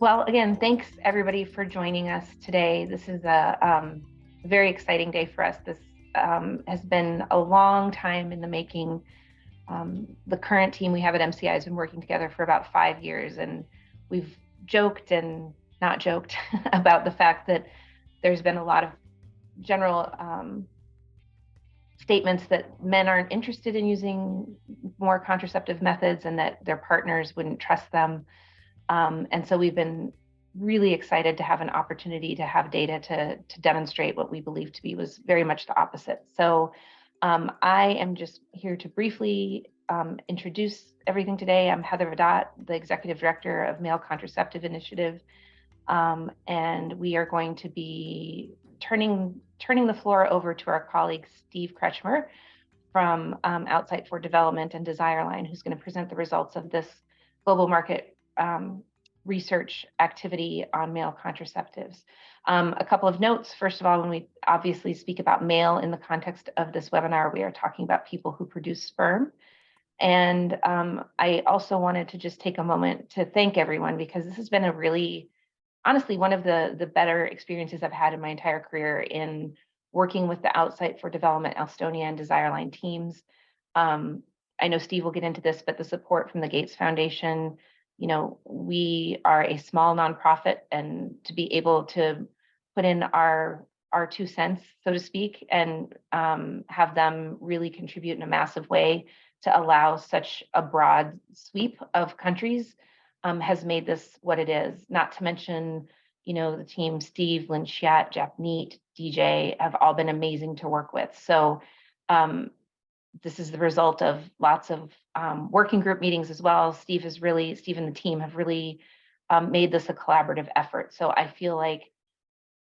Well, again, thanks everybody for joining us today. This is a very exciting day for us. This has been a long time in the making. The current team we have at MCI has been working together for about 5 years, and we've joked and not joked about the fact that there's been a lot of general statements that men aren't interested in using more contraceptive methods and that their partners wouldn't trust them. And so we've been really excited to have an opportunity to have data to demonstrate what we believe to be was very much the opposite. So I am just here to briefly introduce everything today. I'm Heather Vedot, the Executive Director of Male Contraceptive Initiative. And we are going to be turning the floor over to our colleague, Steve Kretschmer from Outside for Development and DesireLine, who's going to present the results of this global market research activity on male contraceptives. A couple of notes. First of all, when we obviously speak about male in the context of this webinar, we are talking about people who produce sperm. And I also wanted to just take a moment to thank everyone, because this has been a really, honestly, one of the better experiences I've had in my entire career in working with the Outside for Development, Alstonia and DesireLine teams. I know Steve will get into this, but the support from the Gates Foundation, you know, we are a small nonprofit, and to be able to put in our 2 cents, so to speak, and have them really contribute in a massive way to allow such a broad sweep of countries has made this what it is. Not to mention, you know, the team, Steve, Lynn Chiat, Jeff Neat, DJ, have all been amazing to work with. So this is the result of lots of working group meetings as well. Steve and the team have really made this a collaborative effort. So I feel like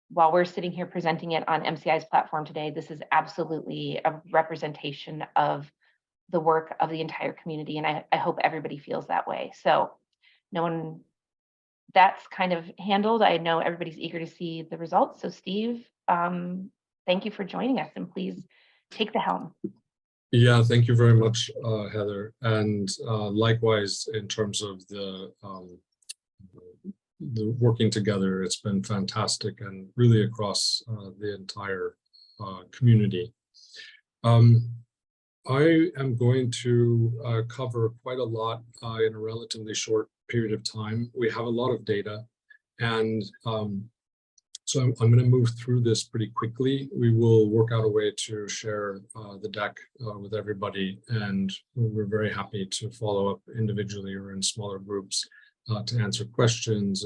while we're sitting here presenting it on MCI's platform today, this is absolutely a representation of the work of the entire community. And I hope everybody feels that way. So that's kind of handled. I know everybody's eager to see the results. So Steve, thank you for joining us, and please take the helm. Yeah, thank you very much, Heather. And likewise, in terms of the working together, it's been fantastic and really across the entire community. I am going to cover quite a lot in a relatively short period of time. We have a lot of data, and so I'm going to move through this pretty quickly. We will work out a way to share the deck with everybody, and we're very happy to follow up individually or in smaller groups to answer questions,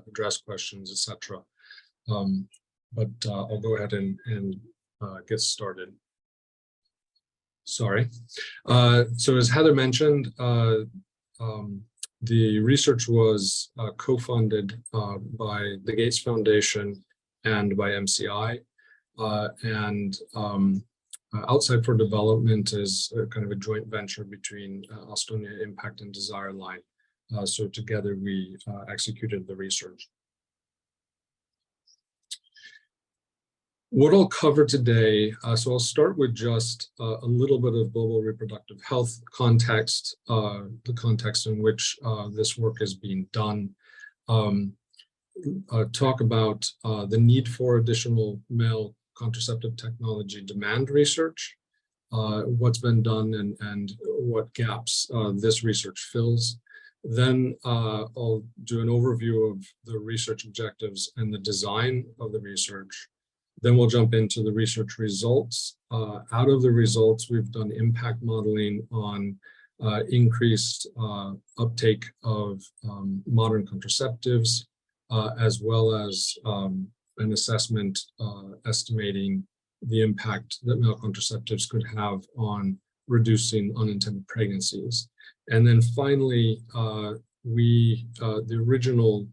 address questions, etc. But I'll go ahead and get started. Sorry. So as Heather mentioned, the research was co-funded by the Gates Foundation and by MCI, and Outside for Development is kind of a joint venture between Alstonia Impact and DesireLine. So together we executed the research. What I'll cover today, so I'll start with just a little bit of global reproductive health context, the context in which this work is being done, talk about the need for additional male contraceptive technology demand research, what's been done and what gaps this research fills. Then I'll do an overview of the research objectives and the design of the research. Then we'll jump into the research results. Out of the results, we've done impact modeling on increased uptake of modern contraceptives, as well as an assessment estimating the impact that male contraceptives could have on reducing unintended pregnancies. And then finally, the original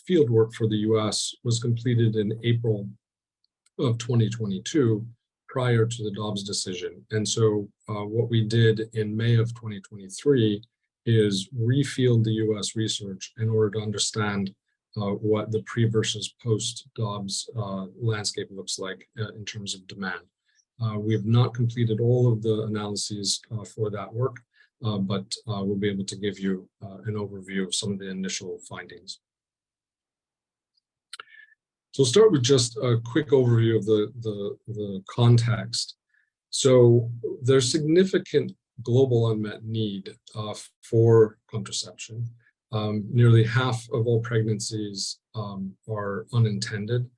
field work for the US was completed in April of 2022, prior to the Dobbs decision. And so what we did in May of 2023 is refield the US research in order to understand what the pre versus post Dobbs landscape looks like in terms of demand. We have not completed all of the analyses for that work, but we'll be able to give you an overview of some of the initial findings. So we'll start with just a quick overview of the context. So there's significant global unmet need for contraception. Nearly half of all pregnancies are unintended.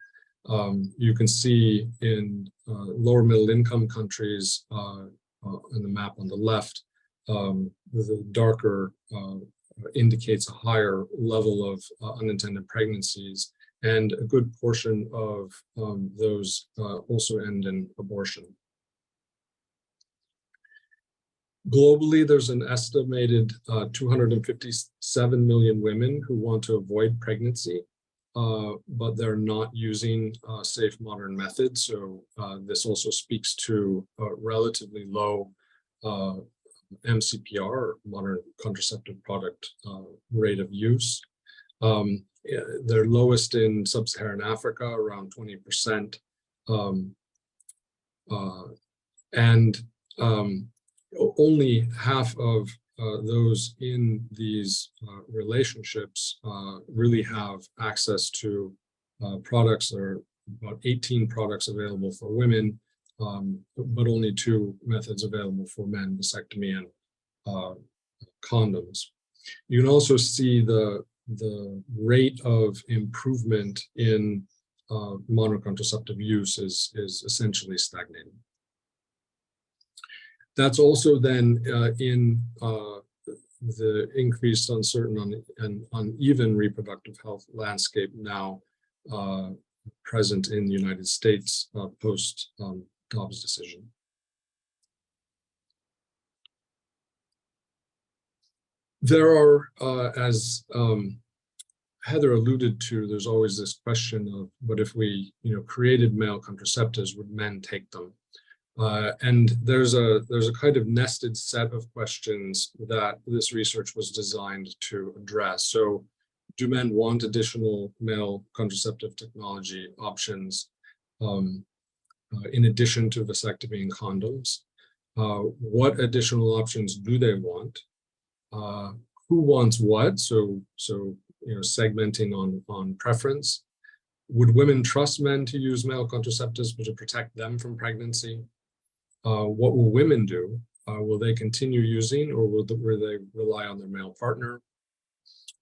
You can see in lower middle income countries in the map on the left, the darker indicates a higher level of unintended pregnancies, and a good portion of those also end in abortion. Globally, there's an estimated 257 million women who want to avoid pregnancy, but they're not using safe modern methods. So this also speaks to a relatively low MCPR, modern contraceptive product rate of use. They're lowest in sub-Saharan Africa, around 20%. Only half of those in these relationships really have access to products. There are about 18 products available for women, but only 2 methods available for men, vasectomy and condoms. You can also see the rate of improvement in modern contraceptive use is essentially stagnating. That's also then in the increased uncertain and uneven reproductive health landscape now present in the United States post Dobbs decision. There are, as Heather alluded to, there's always this question of, what if we, created male contraceptives, would men take them? And there's a kind of nested set of questions that this research was designed to address. So, do men want additional male contraceptive technology options in addition to vasectomy and condoms? What additional options do they want? Who wants what? So segmenting on preference. Would women trust men to use male contraceptives to protect them from pregnancy? What will women do? Will they continue using, or will they rely on their male partner?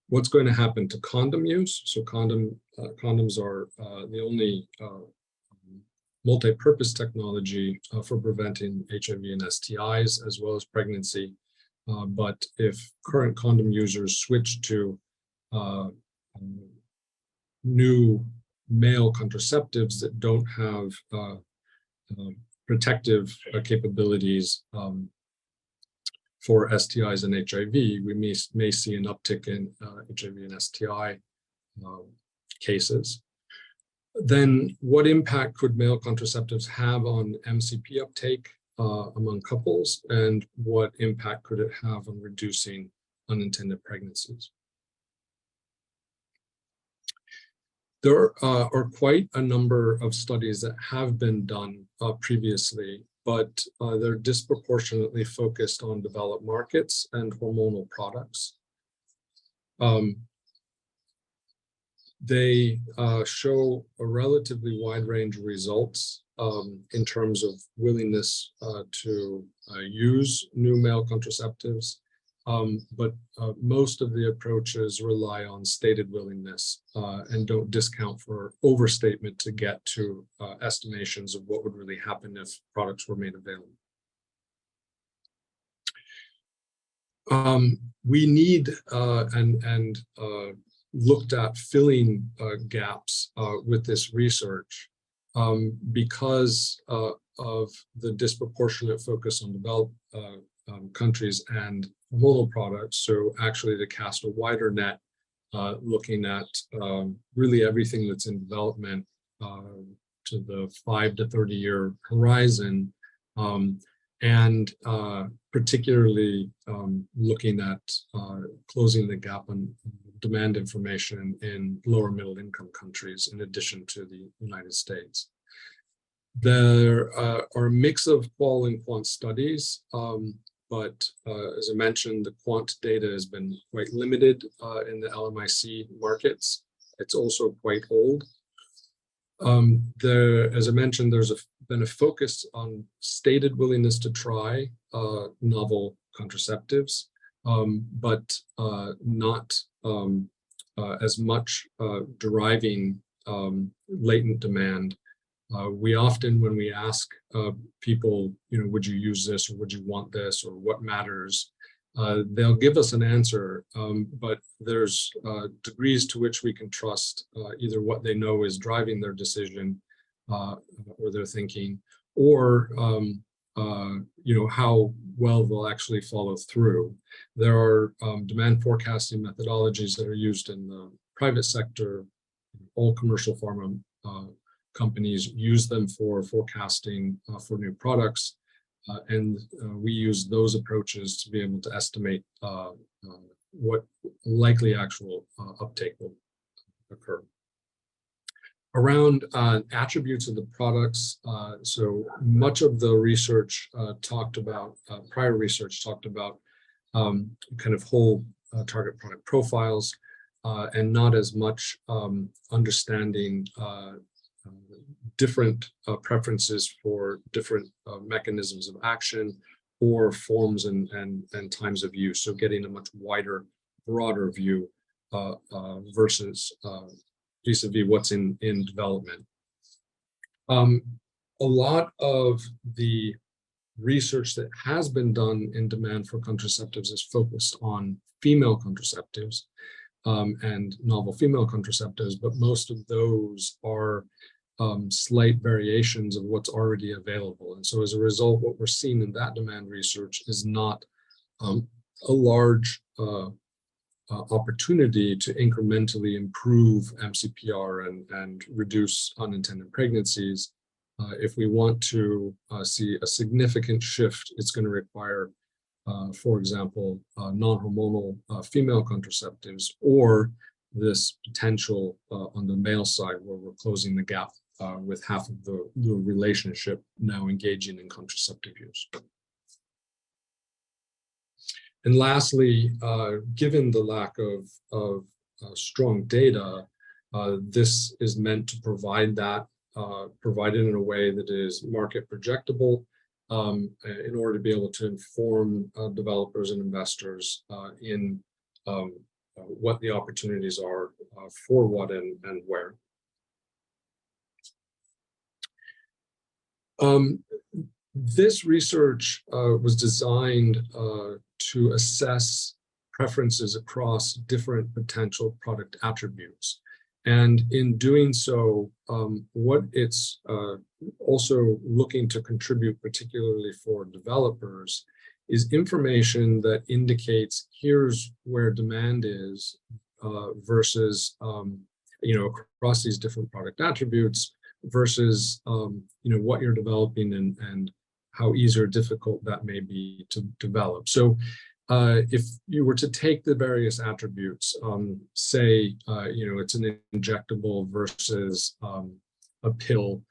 What's going to happen to condom use? So condoms are the only multi-purpose technology for preventing HIV and STIs, as well as pregnancy. But if current condom users switch to new male contraceptives that don't have protective capabilities for STIs and HIV, we may see an uptick in HIV and STI cases. Then what impact could male contraceptives have on MCP uptake among couples, and what impact could it have on reducing unintended pregnancies? There are quite a number of studies that have been done previously, but they're disproportionately focused on developed markets and hormonal products. They show a relatively wide range of results in terms of willingness to use new male contraceptives, but most of the approaches rely on stated willingness and don't discount for overstatement to get to estimations of what would really happen if products were made available. We need and looked at filling gaps with this research because of the disproportionate focus on developed countries and hormonal products. So actually to cast a wider net, looking at really everything that's in development to the 5 to 30 year horizon, and particularly looking at closing the gap on demand information in lower middle income countries in addition to the United States. There are a mix of qual and quant studies. but as I mentioned, the quant data has been quite limited in the LMIC markets. It's also quite old. As I mentioned, there's been a focus on stated willingness to try novel contraceptives, but not as much deriving latent demand. We often, when we ask people, would you use this, or would you want this, or what matters, they'll give us an answer, but there's degrees to which we can trust either what they know is driving their decision or their thinking, or how well they'll actually follow through. There are demand forecasting methodologies that are used in the private sector. All commercial pharma companies use them for forecasting for new products. And we use those approaches to be able to estimate what likely actual uptake will occur. Around attributes of the products, so much of the research talked about, prior research talked about kind of whole target product profiles, and not as much understanding different preferences for different mechanisms of action or forms and times of use. So getting a much wider, broader view versus vis-a-vis what's in development. A lot of the research that has been done in demand for contraceptives is focused on female contraceptives and novel female contraceptives, but most of those are slight variations of what's already available. And so as a result, what we're seeing in that demand research is not a large opportunity to incrementally improve MCPR and reduce unintended pregnancies. If we want to see a significant shift, it's going to require, for example, non-hormonal female contraceptives, or this potential on the male side where we're closing the gap with half of the relationship now engaging in contraceptive use. And lastly, given the lack of strong data, this is meant to provide that, provided in a way that is market projectable, in order to be able to inform developers and investors in what the opportunities are for what and where. This research was designed to assess preferences across different potential product attributes. And in doing so, what it's also looking to contribute, particularly for developers, is information that indicates here's where demand is versus, across these different product attributes versus, what you're developing and how easy or difficult that may be to develop. So if you were to take the various attributes, say, it's an injectable versus a pill,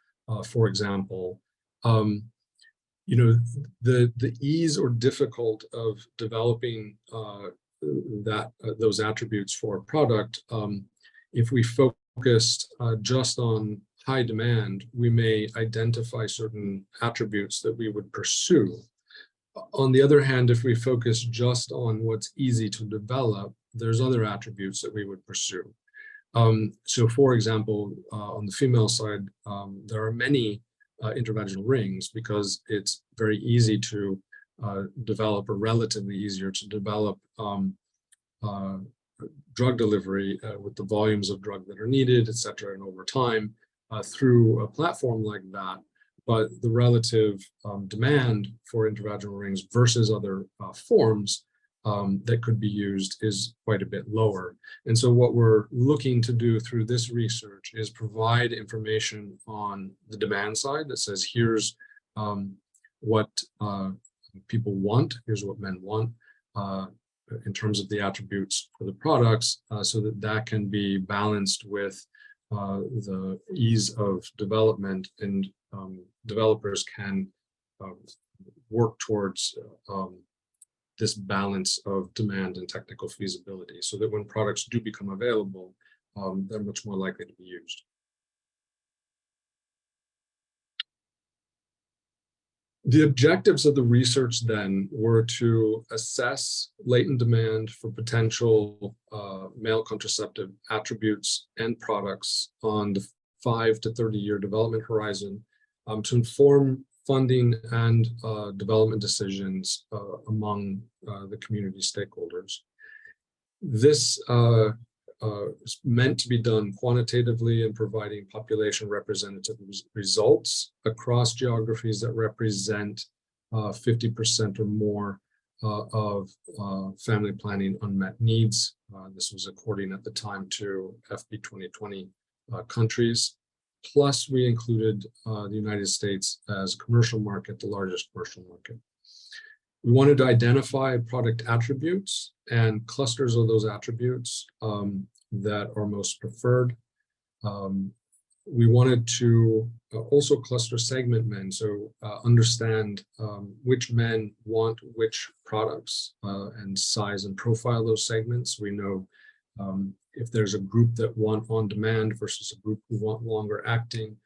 for example, the ease or difficult of developing those attributes for a product, if we focused just on high demand, we may identify certain attributes that we would pursue. On the other hand, if we focus just on what's easy to develop, there's other attributes that we would pursue. So for example, on the female side, there are many intravaginal rings because it's very easy to develop, or relatively easier to develop drug delivery with the volumes of drug that are needed, et cetera, and over time through a platform like that. But the relative demand for intravaginal rings versus other forms that could be used is quite a bit lower. And so what we're looking to do through this research is provide information on the demand side that says, here's what people want, here's what men want in terms of the attributes for the products, so that can be balanced with the ease of development, and developers can work towards this balance of demand and technical feasibility, so that when products do become available, they're much more likely to be used. The objectives of the research then were to assess latent demand for potential male contraceptive attributes and products on the 5 to 30-year development horizon, to inform funding and development decisions among the community stakeholders. This is meant to be done quantitatively in providing population representative results across geographies that represent 50% or more of family planning unmet needs. This was according at the time to FB 2020 countries. Plus, we included the United States as a commercial market, the largest commercial market. We wanted to identify product attributes and clusters of those attributes that are most preferred. We wanted to also cluster segment men, so understand which men want which products and size and profile those segments. We know if there's a group that want on demand versus a group who want longer acting,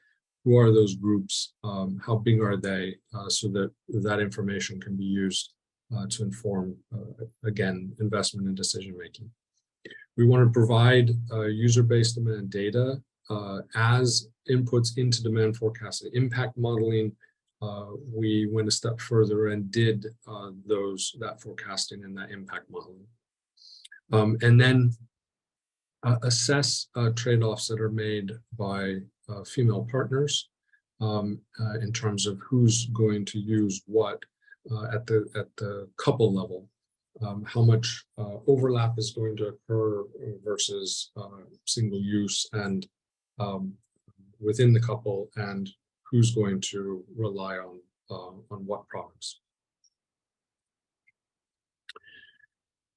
who are those groups, how big are they, so that that information can be used to inform, again, investment and decision making. We want to provide user-based demand data as inputs into demand forecasting. Impact modeling, we went a step further and did that forecasting and that impact modeling. And then assess trade-offs that are made by female partners in terms of who's going to use what at the couple level, how much overlap is going to occur versus single use and within the couple, and who's going to rely on what products.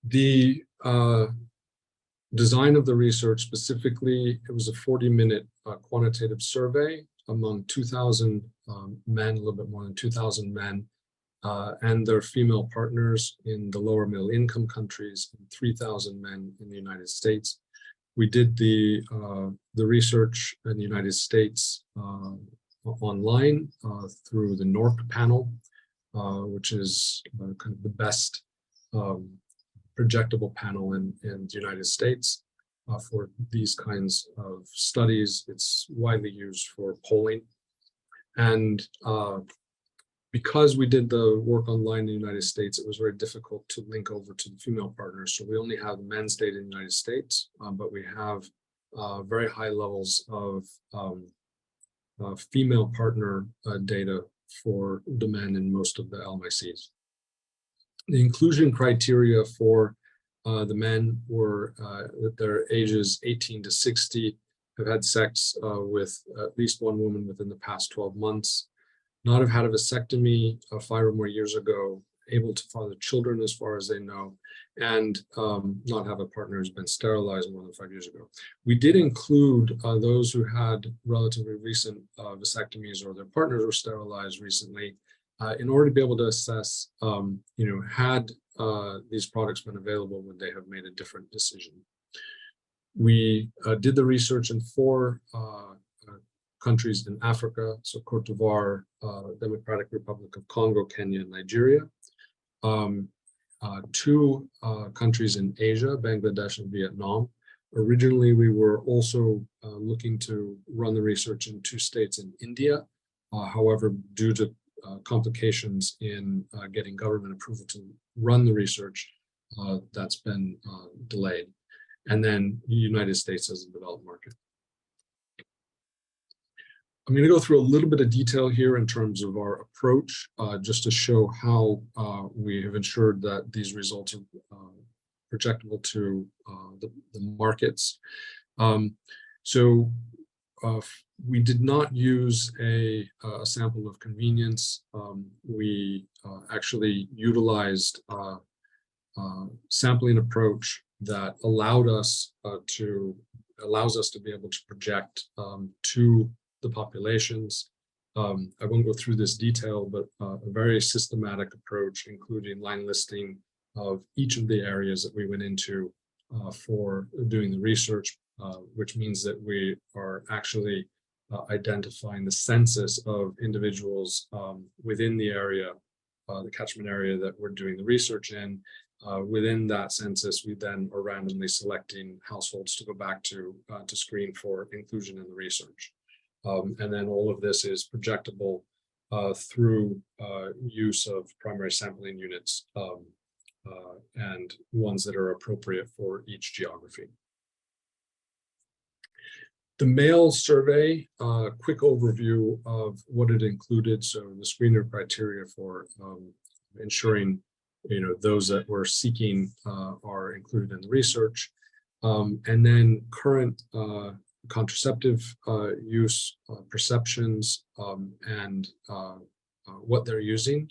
The design of the research specifically, it was a 40-minute quantitative survey among 2,000 men, a little bit more than 2,000 men, and their female partners in the lower middle income countries, and 3,000 men in the United States. We did the research in the United States online through the NORC panel, which is kind of the best projectable panel in the United States for these kinds of studies. It's widely used for polling. And because we did the work online in the United States, it was very difficult to link over to the female partners. So we only have the men's data in the United States, but we have very high levels of female partner data for the men in most of the LMICs. The inclusion criteria for the men were that their ages 18 to 60, have had sex with at least one woman within the past 12 months, not have had a vasectomy 5 or more years ago, able to father children as far as they know, and not have a partner who's been sterilized more than 5 years ago. We did include those who had relatively recent vasectomies or their partners were sterilized recently in order to be able to assess, had these products been available, would they have made a different decision? We did the research in 4 countries in Africa, so Cote d'Ivoire, Democratic Republic of Congo, Kenya, and Nigeria. 2 countries in Asia, Bangladesh and Vietnam. Originally, we were also looking to run the research in 2 states in India. However, due to complications in getting government approval to run the research, that's been delayed. And then the United States as a developed market. I'm going to go through a little bit of detail here in terms of our approach, just to show how we have ensured that these results are projectable to the markets. We did not use a sample of convenience. We actually utilized a sampling approach that allows us to be able to project to the populations. I won't go through this detail, but a very systematic approach, including line listing, of each of the areas that we went into for doing the research, which means that we are actually identifying the census of individuals within the area, the catchment area that we're doing the research in. Within that census, we then are randomly selecting households to go back to screen for inclusion in the research. And then all of this is projectable through use of primary sampling units and ones that are appropriate for each geography. The male survey, quick overview of what it included. So the screener criteria for ensuring, those that we're seeking are included in the research. And then current contraceptive use, perceptions, and what they're using.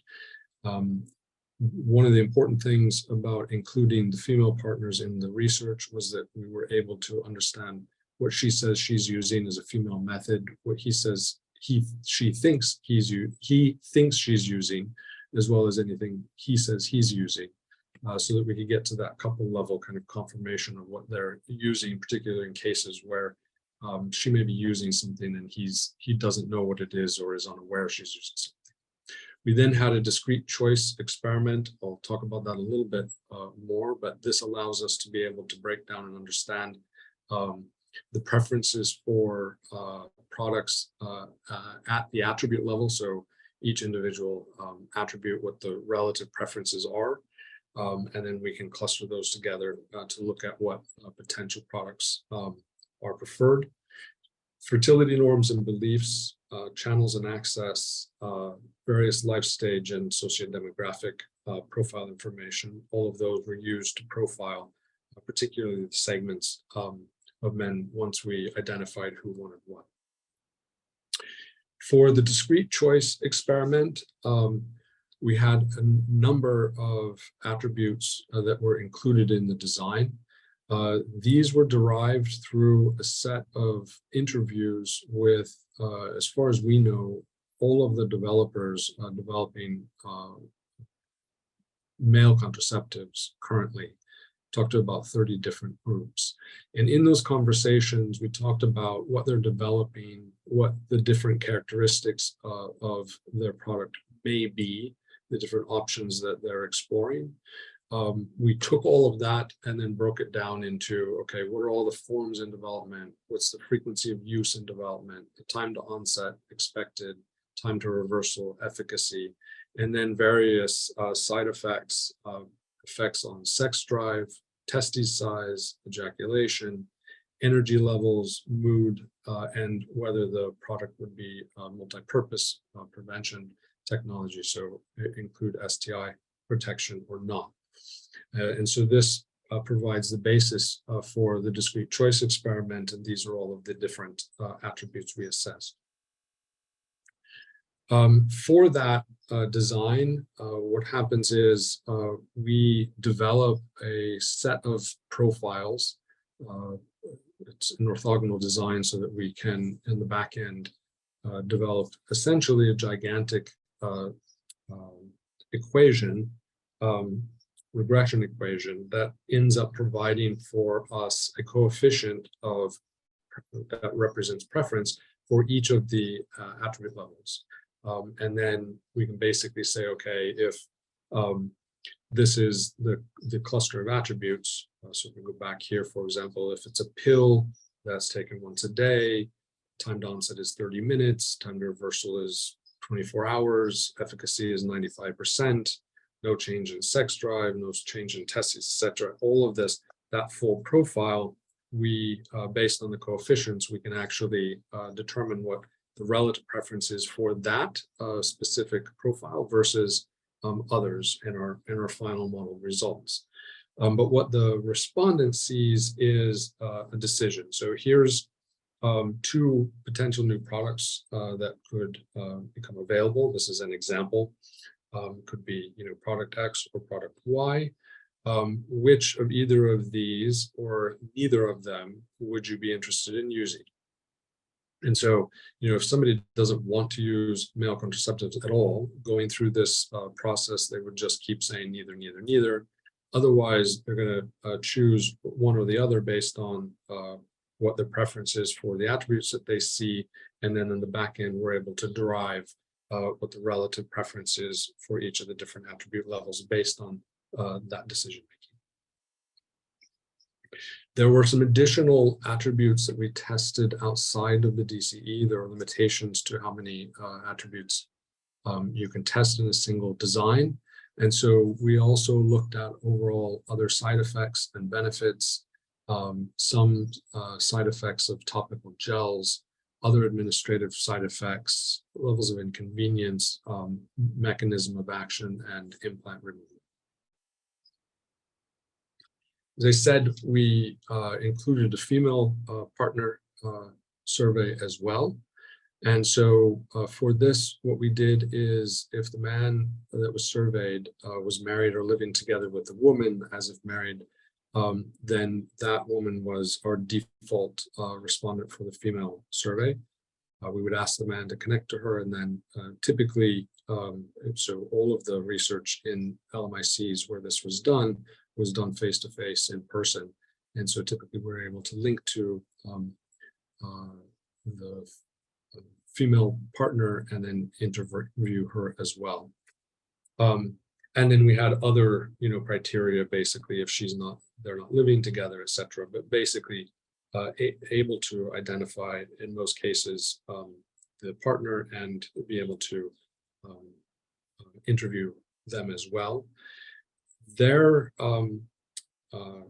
One of the important things about including the female partners in the research was that we were able to understand what she says she's using as a female method, what he says she thinks he thinks she's using, as well as anything he says he's using, so that we could get to that couple level kind of confirmation of what they're using, particularly in cases where she may be using something and he doesn't know what it is or is unaware she's using something. We then had a discrete choice experiment. I'll talk about that a little bit more, but this allows us to be able to break down and understand the preferences for products at the attribute level. So each individual attribute, what the relative preferences are, and then we can cluster those together to look at what potential products are preferred. Fertility norms and beliefs, channels and access, various life stage and sociodemographic profile information, all of those were used to profile particularly the segments of men once we identified who wanted what. For the discrete choice experiment, we had a number of attributes that were included in the design. These were derived through a set of interviews with, as far as we know, all of the developers developing male contraceptives currently. Talked to about 30 different groups. And in those conversations, we talked about what they're developing, what the different characteristics of their product may be, the different options that they're exploring. We took all of that and then broke it down into, okay, what are all the forms in development? What's the frequency of use in development, the time to onset expected, time to reversal, efficacy, and then various side effects, effects on sex drive, testes size, ejaculation, energy levels, mood, and whether the product would be multi-purpose prevention technology, so include STI protection or not. And so this provides the basis for the discrete choice experiment, and these are all of the different attributes we assessed. For that design, what happens is we develop a set of profiles. It's an orthogonal design so that we can, in the back end, develop essentially a gigantic equation, regression equation that ends up providing for us a coefficient that represents preference for each of the attribute levels. And then we can basically say, okay, if this is the cluster of attributes, so we can go back here, for example, if it's a pill that's taken once a day, time to onset is 30 minutes, time to reversal is 24 hours, efficacy is 95%, no change in sex drive, no change in testes, etc. All of this, that full profile, we, based on the coefficients, we can actually determine what the relative preference is for that specific profile versus others in our final model results. But what the respondent sees is a decision. So here's two potential new products that could become available. This is an example. Could be, product X or product Y. Which of either of these or neither of them would you be interested in using? And so, if somebody doesn't want to use male contraceptives at all, going through this process, they would just keep saying neither, neither, neither. Otherwise, they're going to choose one or the other based on what their preference is for the attributes that they see. And then in the back end, we're able to derive what the relative preference is for each of the different attribute levels based on that decision making. There were some additional attributes that we tested outside of the DCE. There are limitations to how many attributes you can test in a single design. And so we also looked at overall other side effects and benefits, some side effects of topical gels, other administrative side effects, levels of inconvenience, mechanism of action, and implant removal. As I said, we included a female partner survey as well. And so for this, what we did is if the man that was surveyed was married or living together with a woman as if married, then that woman was our default respondent for the female survey. We would ask the man to connect to her, and then typically, so all of the research in LMICs where this was done face-to-face in person. And so typically we're able to link to the female partner and then interview her as well. And then we had other, criteria, basically, if they're not living together, etc. But basically able to identify, in most cases, the partner and be able to interview them as well. Their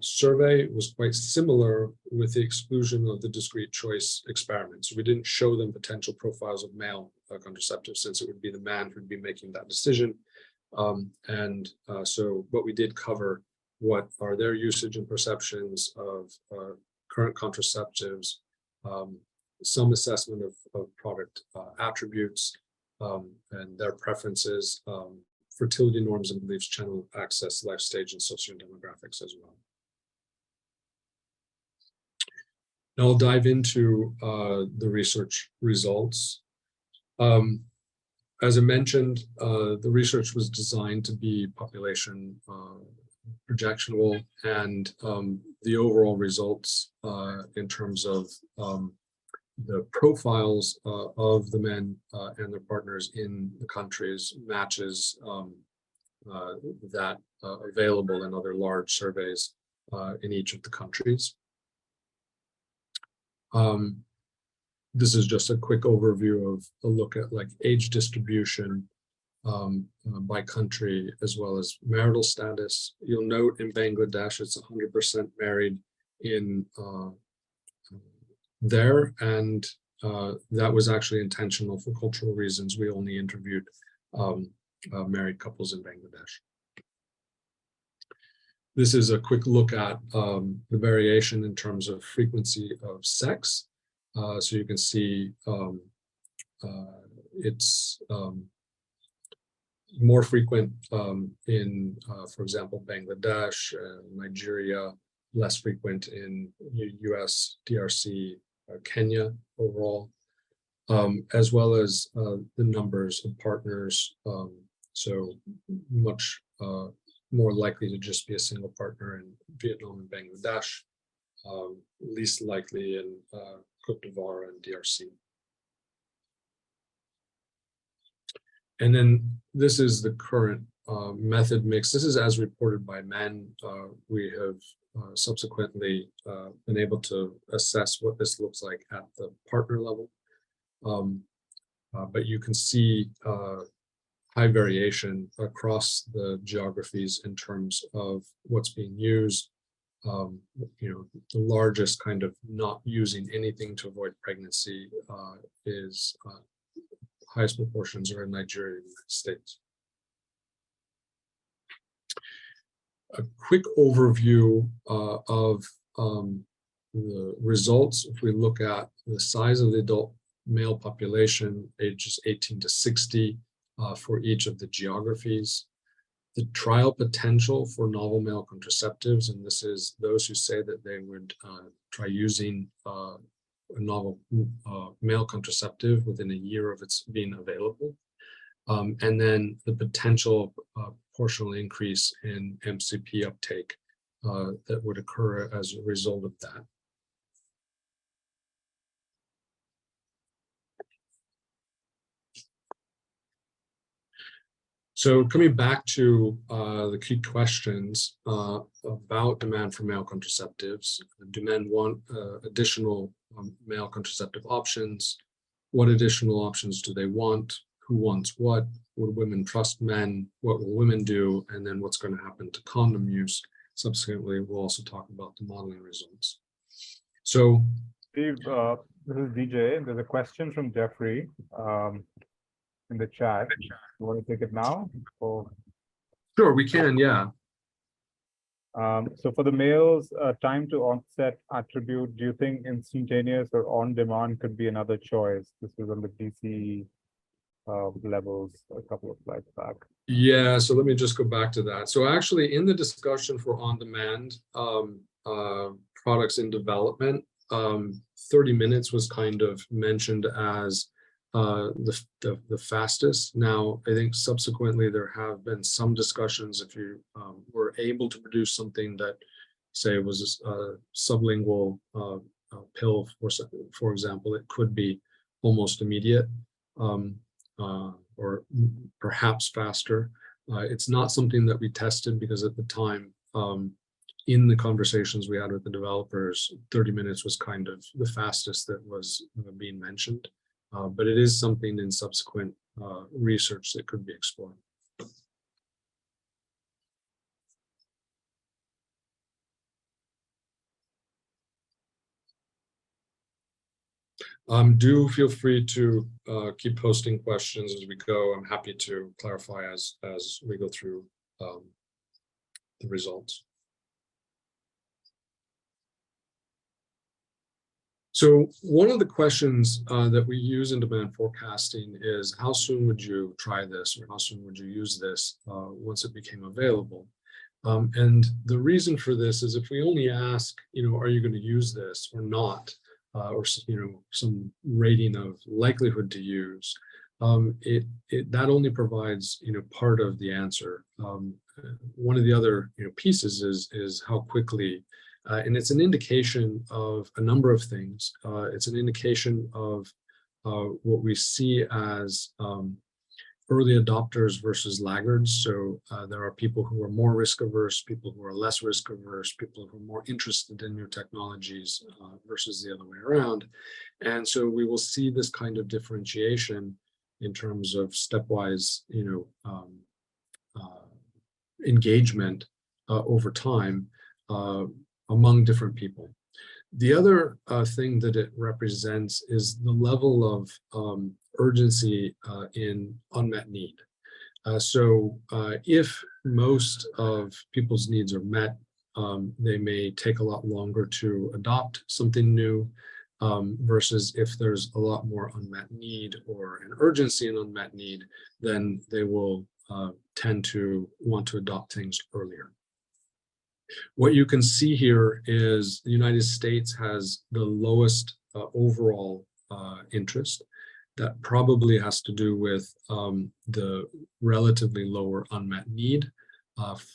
survey was quite similar with the exclusion of the discrete choice experiments. We didn't show them potential profiles of male contraceptives, since it would be the man who'd be making that decision. But we did cover what are their usage and perceptions of current contraceptives, some assessment of product attributes, and their preferences, fertility norms and beliefs, channel access, life stage, and socio-demographics as well. Now I'll dive into the research results. As I mentioned, the research was designed to be population projectionable, and the overall results in terms of the profiles of the men and their partners in the countries matches that available in other large surveys in each of the countries. This is just a quick overview of a look at age distribution by country, as well as marital status. You'll note in Bangladesh, it's 100% married in there, and that was actually intentional for cultural reasons. We only interviewed married couples in Bangladesh. This is a quick look at the variation in terms of frequency of sex. So you can see it's more frequent in, for example, Bangladesh, Nigeria, less frequent in US, DRC, Kenya overall, as well as the numbers of partners. So much more likely to just be a single partner in Vietnam and Bangladesh, least likely in Cote d'Ivoire and DRC. And then this is the current method mix. This is as reported by men. We have subsequently been able to assess what this looks like at the partner level. But you can see high variation across the geographies in terms of what's being used. The largest kind of not using anything to avoid pregnancy is highest proportions are in Nigeria and the United States. A quick overview of the results. If we look at the size of the adult male population, ages 18 to 60 for each of the geographies, the trial potential for novel male contraceptives, and this is those who say that they would try using a novel male contraceptive within a year of its being available. and then the potential proportional increase in MCP uptake that would occur as a result of that. So coming back to the key questions about demand for male contraceptives, do men want additional male contraceptive options? What additional options do they want? Who wants what? Would women trust men? What will women do? And then what's going to happen to condom use? Subsequently, we'll also talk about the modeling results. So, Steve, this is DJ. There's a question from Jeffrey in the chat. You want to take it now? Or... Sure, we can, yeah. So for the males, time to onset attribute, do you think instantaneous or on demand could be another choice? This was on the DC levels a couple of slides back. Yeah, so let me just go back to that. So actually in the discussion for on-demand products in development, 30 minutes was kind of mentioned as the fastest. Now, I think subsequently there have been some discussions if you were able to produce something that, say, was a sublingual pill, for example, it could be almost immediate or perhaps faster. It's not something that we tested because at the time, in the conversations we had with the developers, 30 minutes was kind of the fastest that was being mentioned. But it is something in subsequent research that could be explored. Do feel free to keep posting questions as we go. I'm happy to clarify as we go through the results. So one of the questions that we use in demand forecasting is how soon would you try this or how soon would you use this once it became available? And the reason for this is if we only ask, are you going to use this or not, or some rating of likelihood to use, that only provides part of the answer. One of the other pieces is how quickly. And it's an indication of a number of things. It's an indication of what we see as early adopters versus laggards. So there are people who are more risk averse, people who are less risk averse, people who are more interested in new technologies versus the other way around. And so we will see this kind of differentiation in terms of stepwise, engagement over time. Among different people. The other thing that it represents is the level of urgency in unmet need. So if most of people's needs are met, they may take a lot longer to adopt something new versus if there's a lot more unmet need or an urgency in unmet need, then they will tend to want to adopt things earlier. What you can see here is the United States has the lowest overall interest. That probably has to do with the relatively lower unmet need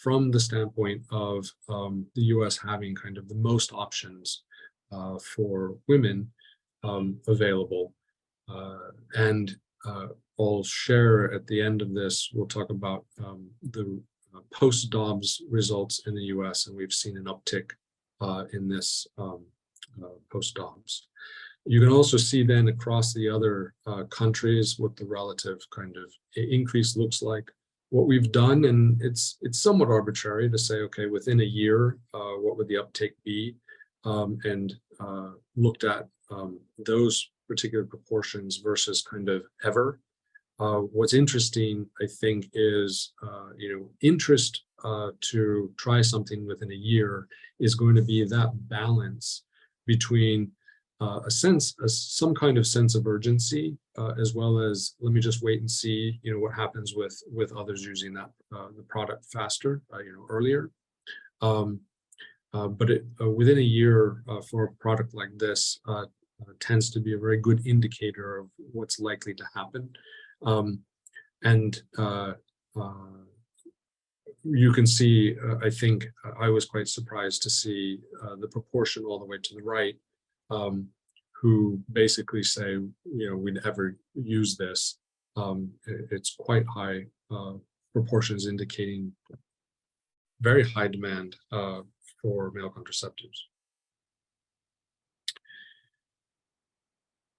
from the standpoint of the US having kind of the most options for women available. And I'll share at the end of this, we'll talk about the post-Dobbs results in the US, and we've seen an uptick in this post-Dobbs. You can also see then across the other countries what the relative kind of increase looks like. What we've done, and it's somewhat arbitrary to say, okay, within a year, what would the uptake be? And looked at those particular proportions versus kind of ever. What's interesting, I think, is interest to try something within a year is going to be that balance between some kind of sense of urgency, as well as let me just wait and see, what happens with others using that the product faster, earlier. But within a year for a product like this tends to be a very good indicator of what's likely to happen. And you can see, I think I was quite surprised to see the proportion all the way to the right, who basically say, we'd ever use this. It's quite high proportions, indicating very high demand for male contraceptives.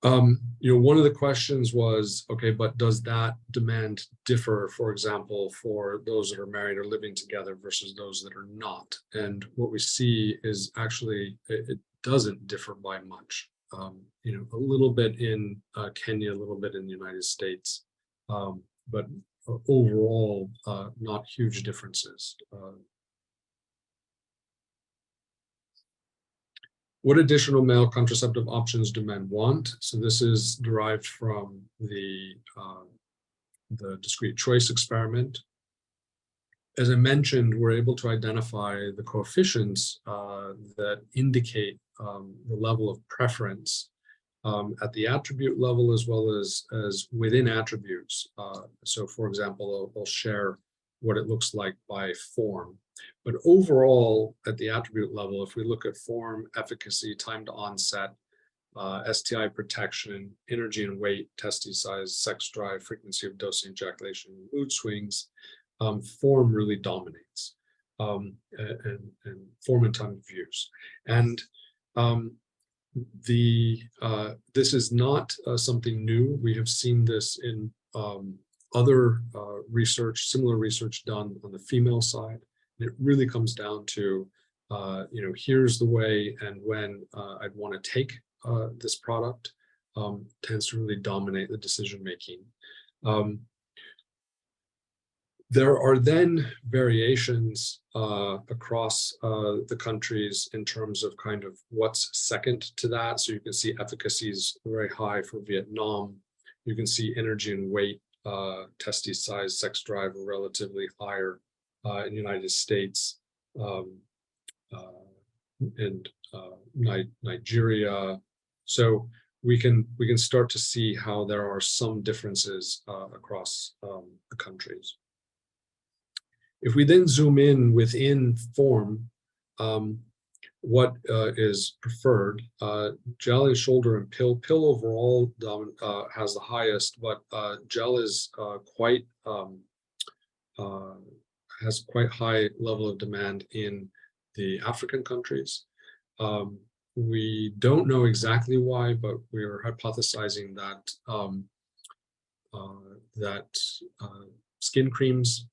One of the questions was, okay, but does that demand differ, for example, for those that are married or living together versus those that are not? And what we see is actually it doesn't differ by much. A little bit in Kenya, a little bit in the United States, but overall, not huge differences. What additional male contraceptive options do men want? So this is derived from the discrete choice experiment. As I mentioned, we're able to identify the coefficients that indicate the level of preference at the attribute level, as well as within attributes. So for example, I'll share what it looks like by form. But overall, at the attribute level, if we look at form, efficacy, time to onset, STI protection, energy and weight, testes size, sex drive, frequency of dosing, ejaculation, mood swings, form really dominates, and form and time of use. And this is not something new. We have seen this in other research, similar research done on the female side. And it really comes down to, here's the way and when I'd want to take this product, tends to really dominate the decision making. There are then variations across the countries in terms of kind of what's second to that. So you can see efficacy is very high for Vietnam. You can see energy and weight, testes size, sex drive are relatively higher in the United States, and Nigeria. So we can start to see how there are some differences across the countries. If we then zoom in within form, what is preferred? Gel and shoulder and pill. Pill overall has the highest, but gel is has quite high level of demand in the African countries. We don't know exactly why, but we're hypothesizing that skin creams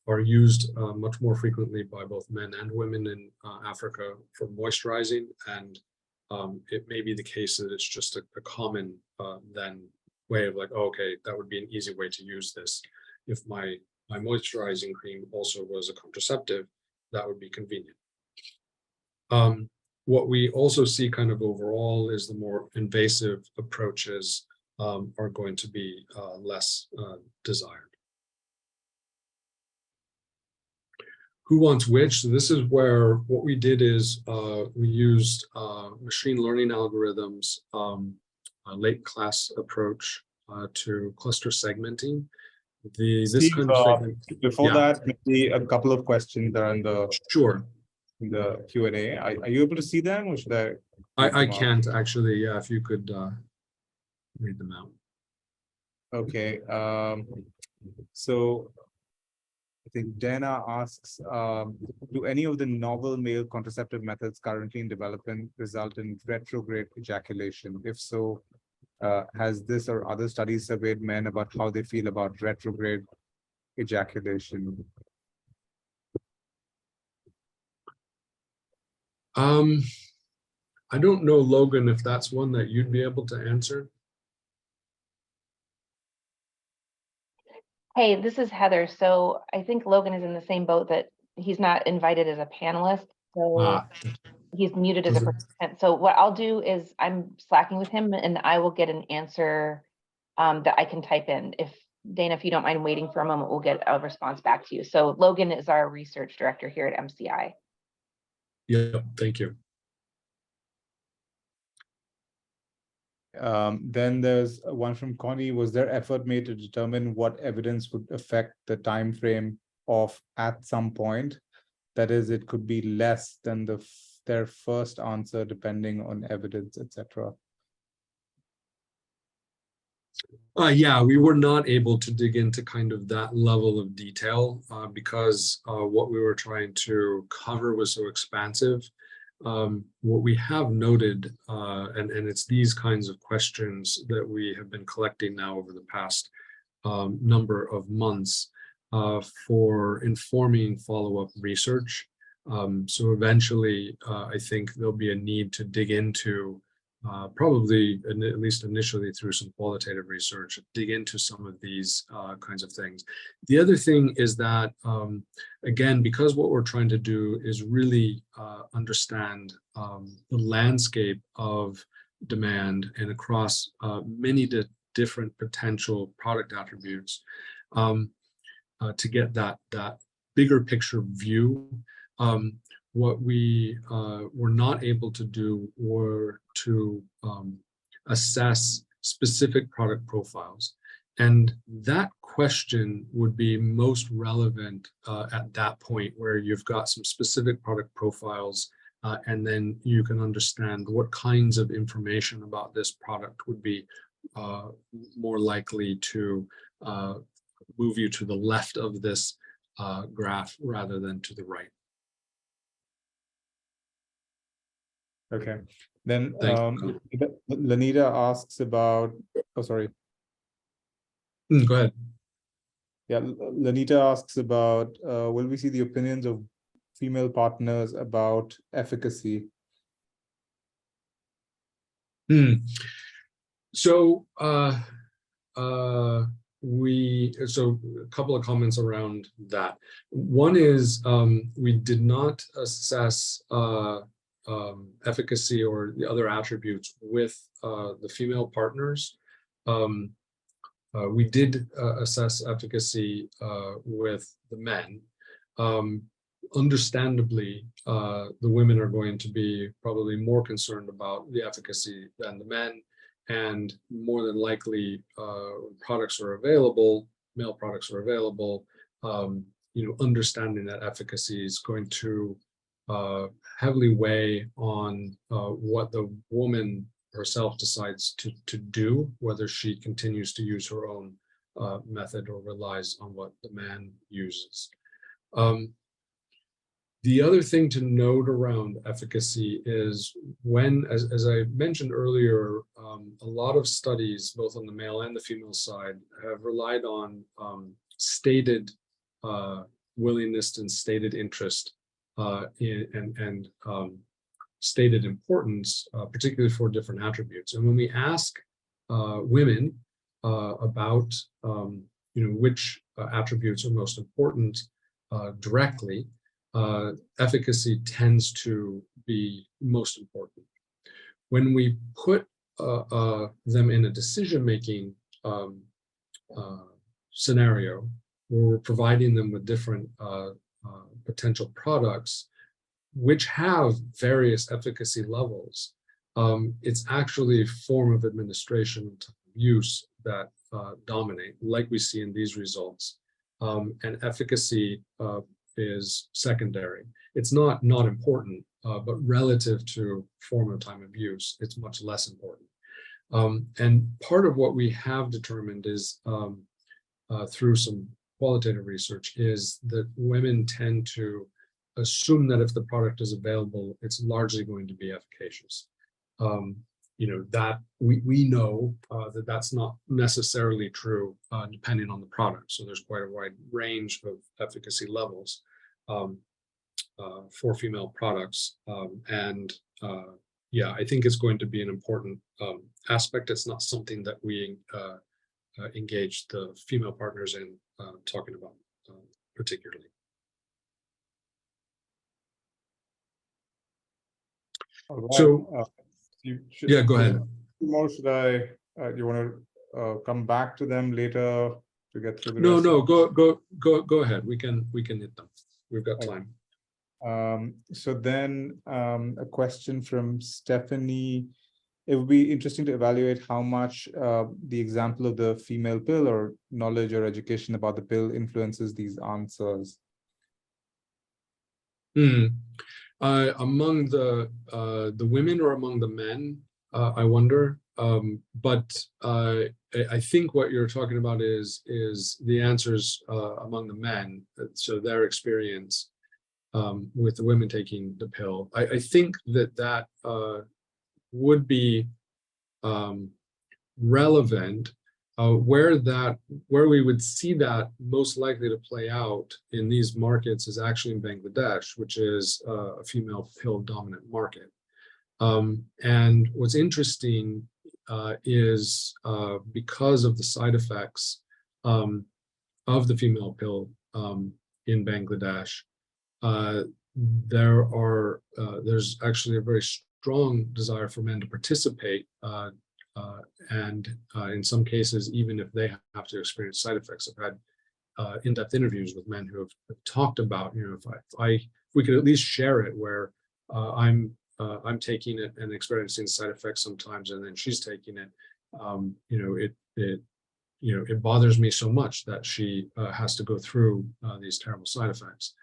are used much more frequently by both men and women in Africa for moisturizing, and it may be the case that it's just a common then way of like, oh, okay, that would be an easy way to use this. If my moisturizing cream also was a contraceptive, that would be convenient. What we also see kind of overall is the more invasive approaches are going to be less desired. Who wants which? So this is where what we did is we used machine learning algorithms, a late class approach to cluster segmenting. This kind of segment, before that, maybe a couple of questions that are in the in the Q&A. Are you able to see them, or should I can't actually. Yeah, if you could read them out. Okay. So I think Dana asks, do any of the novel male contraceptive methods currently in development result in retrograde ejaculation? If so, has this or other studies surveyed men about how they feel about retrograde ejaculation? I don't know, Logan, if that's one that you'd be able to answer. Hey, this is Heather. So I think Logan is in the same boat that he's not invited as a panelist. So he's muted as a participant. So what I'll do is I'm slacking with him and I will get an answer that I can type in. If Dana, if you don't mind waiting for a moment, we'll get a response back to you. So Logan is our research director here at MCI. Yeah, thank you. Then there's one from Connie. Was there effort made to determine what evidence would affect the time frame of at some point? That is, it could be less than their first answer, depending on evidence, etc. Yeah, we were not able to dig into kind of that level of detail because what we were trying to cover was so expansive. What we have noted, and it's these kinds of questions that we have been collecting now over the past number of months for informing follow-up research. So eventually, I think there'll be a need to dig into probably, at least initially through some qualitative research, dig into some of these kinds of things. The other thing is that, again, because what we're trying to do is really understand the landscape of demand and across many different potential product attributes to get that bigger picture view. What we were not able to do were to assess specific product profiles. And that question would be most relevant at that point where you've got some specific product profiles and then you can understand what kinds of information about this product would be more likely to move you to the left of this graph rather than to the right. Okay, then Lanita asks about, oh, sorry. Go ahead. Yeah, Lanita asks about, will we see the opinions of female partners about efficacy? So, so a couple of comments around that. One is we did not assess efficacy or the other attributes with the female partners. We did assess efficacy with the men. Understandably, the women are going to be probably more concerned about the efficacy than the men, and more than likely products are available, male products are available, understanding that efficacy is going to heavily weigh on what the woman herself decides to do, whether she continues to use her own method or relies on what the man uses. The other thing to note around efficacy is when, as I mentioned earlier, a lot of studies, both on the male and the female side, have relied on stated willingness and stated interest and stated importance, particularly for different attributes. And when we ask women about which attributes are most important directly, efficacy tends to be most important. When we put them in a decision-making scenario, where we're providing them with different potential products, which have various efficacy levels, it's actually a form of administration use that dominate, like we see in these results. And efficacy is secondary. It's not important, but relative to form and time of use, it's much less important. And part of what we have determined is through some qualitative research is that women tend to assume that if the product is available, it's largely going to be efficacious. That we know that that's not necessarily true depending on the product. So there's quite a wide range of efficacy levels for female products. Yeah, I think it's going to be an important aspect. It's not something that we engage the female partners in talking about particularly. Right. So, yeah, go ahead. More should I? You want to come back to them later to get through the No, rest? No, go ahead. We can hit them. We've got time. So then a question from Stephanie. it would be interesting to evaluate how much the example of the female pill or knowledge or education about the pill influences these answers. Among the women or among the men, I wonder. But I think what you're talking about is the answers among the men. So their experience with the women taking the pill. I think that would be relevant. Where we would see that most likely to play out in these markets is actually in Bangladesh, which is a female pill dominant market. And what's interesting is because of the side effects of the female pill in Bangladesh, there's actually a very strong desire for men to participate, and in some cases, even if they have to experience side effects. I've had in-depth interviews with men who have talked about, if we could at least share it, where I'm taking it and experiencing side effects sometimes, and then she's taking it. It bothers me so much that she has to go through these terrible side effects.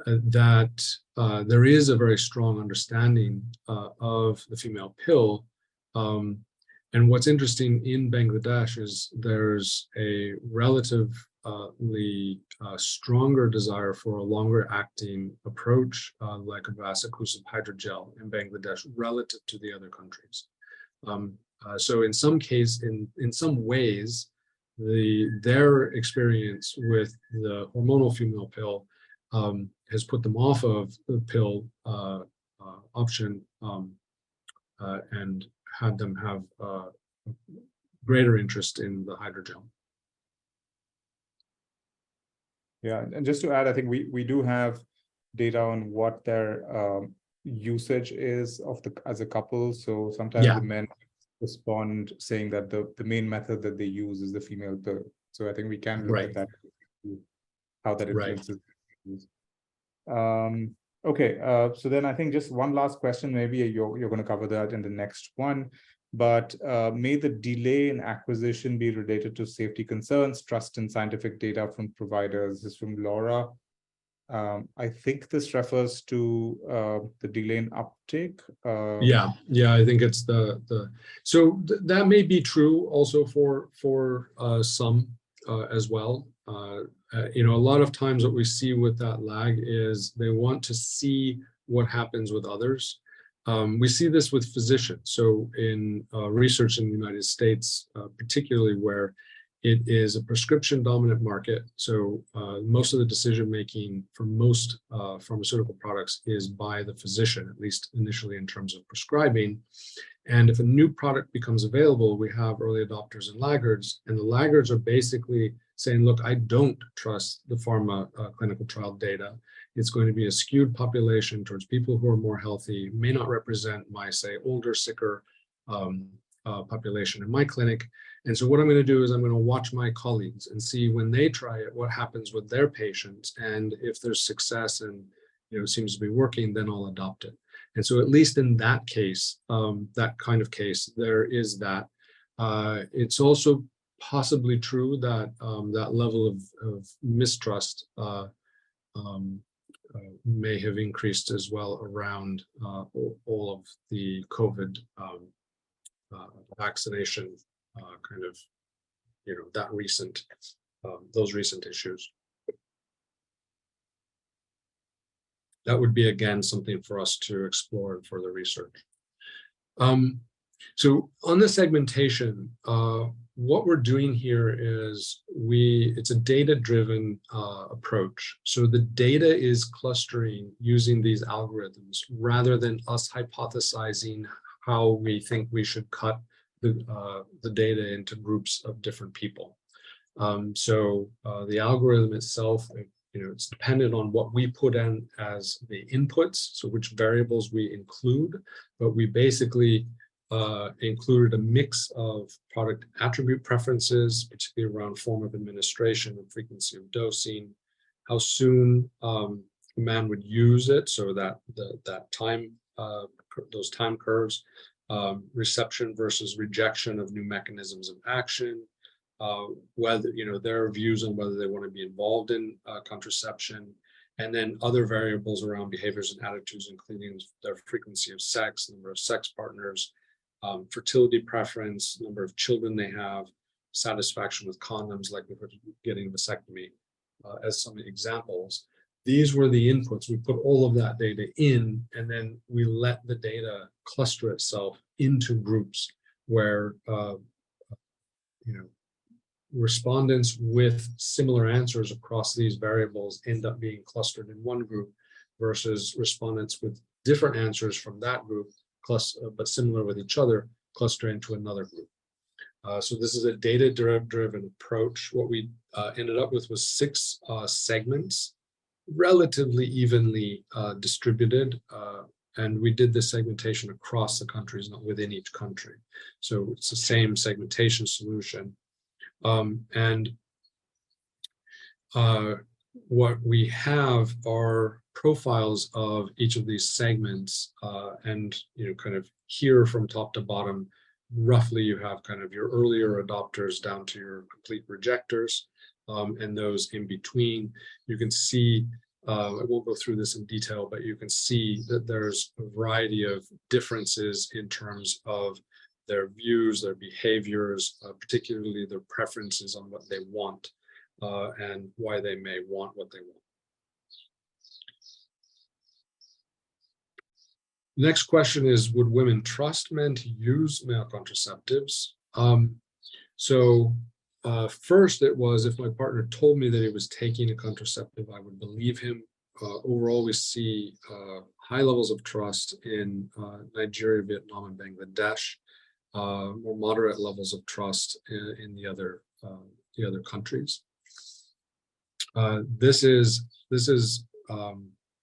That there is a very strong understanding of the female pill. And what's interesting in Bangladesh is there's a relatively stronger desire for a longer acting approach, like a vaso-occlusive hydrogel in Bangladesh relative to the other countries. So in some ways, their experience with the hormonal female pill has put them off of the pill option and had them have greater interest in the hydrogel. Yeah, and just to add, I think we do have data on what their usage is as a couple. So sometimes the men respond saying that the main method that they use is the female pill. So I think we can look at that, how that influences. Okay, so then I think just one last question, maybe you're going to cover that in the next one, but may the delay in acquisition be related to safety concerns, trust in scientific data from providers? This is from Laura. I think this refers to the delay in uptake. Yeah, I think it's that may be true also for some as well. A lot of times what we see with that lag is they want to see what happens with others. We see this with physicians. So in research in the United States, particularly where it is a prescription dominant market. So most of the decision making for most pharmaceutical products is by the physician, at least initially in terms of prescribing. And if a new product becomes available, we have early adopters and laggards. And the laggards are basically saying, look, I don't trust the pharma clinical trial data. It's going to be a skewed population towards people who are more healthy, may not represent my, say, older, sicker population in my clinic. And so what I'm going to do is I'm going to watch my colleagues and see when they try it, what happens with their patients. And if there's success and it seems to be working, then I'll adopt it. And so at least in that case, that kind of case, there is that. It's also possibly true that that level of mistrust may have increased as well around all of the COVID vaccination kind of, those recent issues. That would be, again, something for us to explore in further research. So on the segmentation, what we're doing here is it's a data-driven approach. So the data is clustering using these algorithms rather than us hypothesizing how we think we should cut the data into groups of different people. So the algorithm itself, it's dependent on what we put in as the inputs, so which variables we include, but we basically included a mix of product attribute preferences, particularly around form of administration and frequency of dosing, how soon a man would use it, so that that time those time curves, reception versus rejection of new mechanisms of action, whether, their views on whether they want to be involved in contraception, and then other variables around behaviors and attitudes, including their frequency of sex, number of sex partners, fertility preference, number of children they have, satisfaction with condoms, likelihood of getting a vasectomy, as some examples. These were the inputs. We put all of that data in, and then we let the data cluster itself into groups where, respondents with similar answers across these variables end up being clustered in one group versus respondents with different answers from that group, but similar with each other, cluster into another group. So this is a data-driven approach. What we ended up with was 6 segments, relatively evenly distributed, and we did this segmentation across the countries, not within each country. So it's the same segmentation solution. What we have are profiles of each of these segments, and kind of here from top to bottom, roughly you have kind of your earlier adopters down to your complete rejectors, and those in between. You can see, I won't go through this in detail, but you can see that there's a variety of differences in terms of their views, their behaviors, particularly their preferences on what they want, and why they may want what they want. Next question is, would women trust men to use male contraceptives? First it was, if my partner told me that he was taking a contraceptive, I would believe him. Overall, we see high levels of trust in Nigeria, Vietnam, and Bangladesh. More moderate levels of trust in the other countries. This is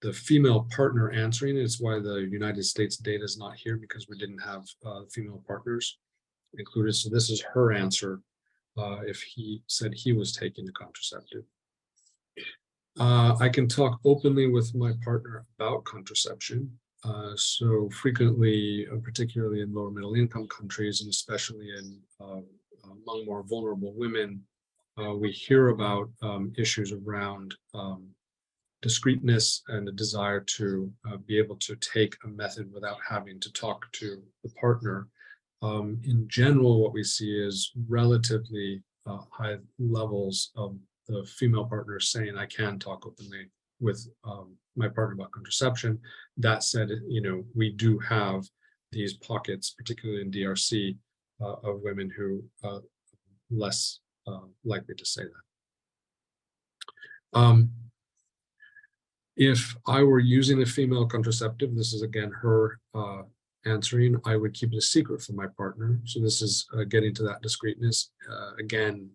the female partner answering. It's why the United States data is not here, because we didn't have female partners included. So this is her answer if he said he was taking the contraceptive. I can talk openly with my partner about contraception. So frequently, particularly in lower middle income countries, and especially in among more vulnerable women, we hear about issues around discreteness and a desire to be able to take a method without having to talk to the partner. In general, what we see is relatively high levels of the female partners saying, I can talk openly with my partner about contraception. That said, we do have these pockets, particularly in DRC, of women who are less likely to say that. If I were using a female contraceptive, this is again her answering, I would keep it a secret from my partner. So this is getting to that discreteness. Again,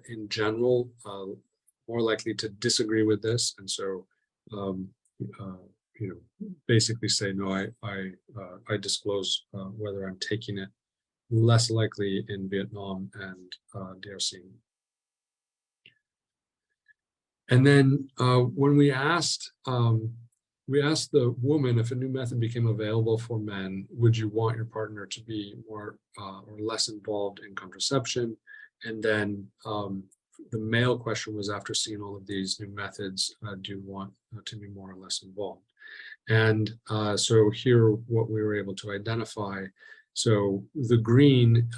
in general, more likely to disagree with this, and so basically say no. I disclose whether I'm taking it. Less likely in Vietnam and DRC. And then when we asked the woman, if a new method became available for men, would you want your partner to be more or less involved in contraception? And then the male question was, after seeing all of these new methods, do you want to be more or less involved? And so here, what we were able to identify. So the green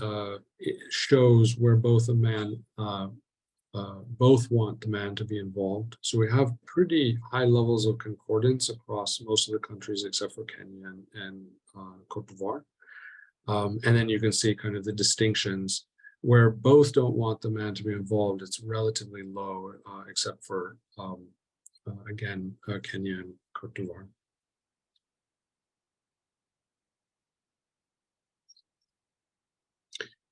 shows where both want the man to be involved. So we have pretty high levels of concordance across most of the countries except for Kenya and Cote d'Ivoire. And then you can see kind of the distinctions where both don't want the man to be involved. It's relatively low, except for, again, Kenya and Cote d'Ivoire.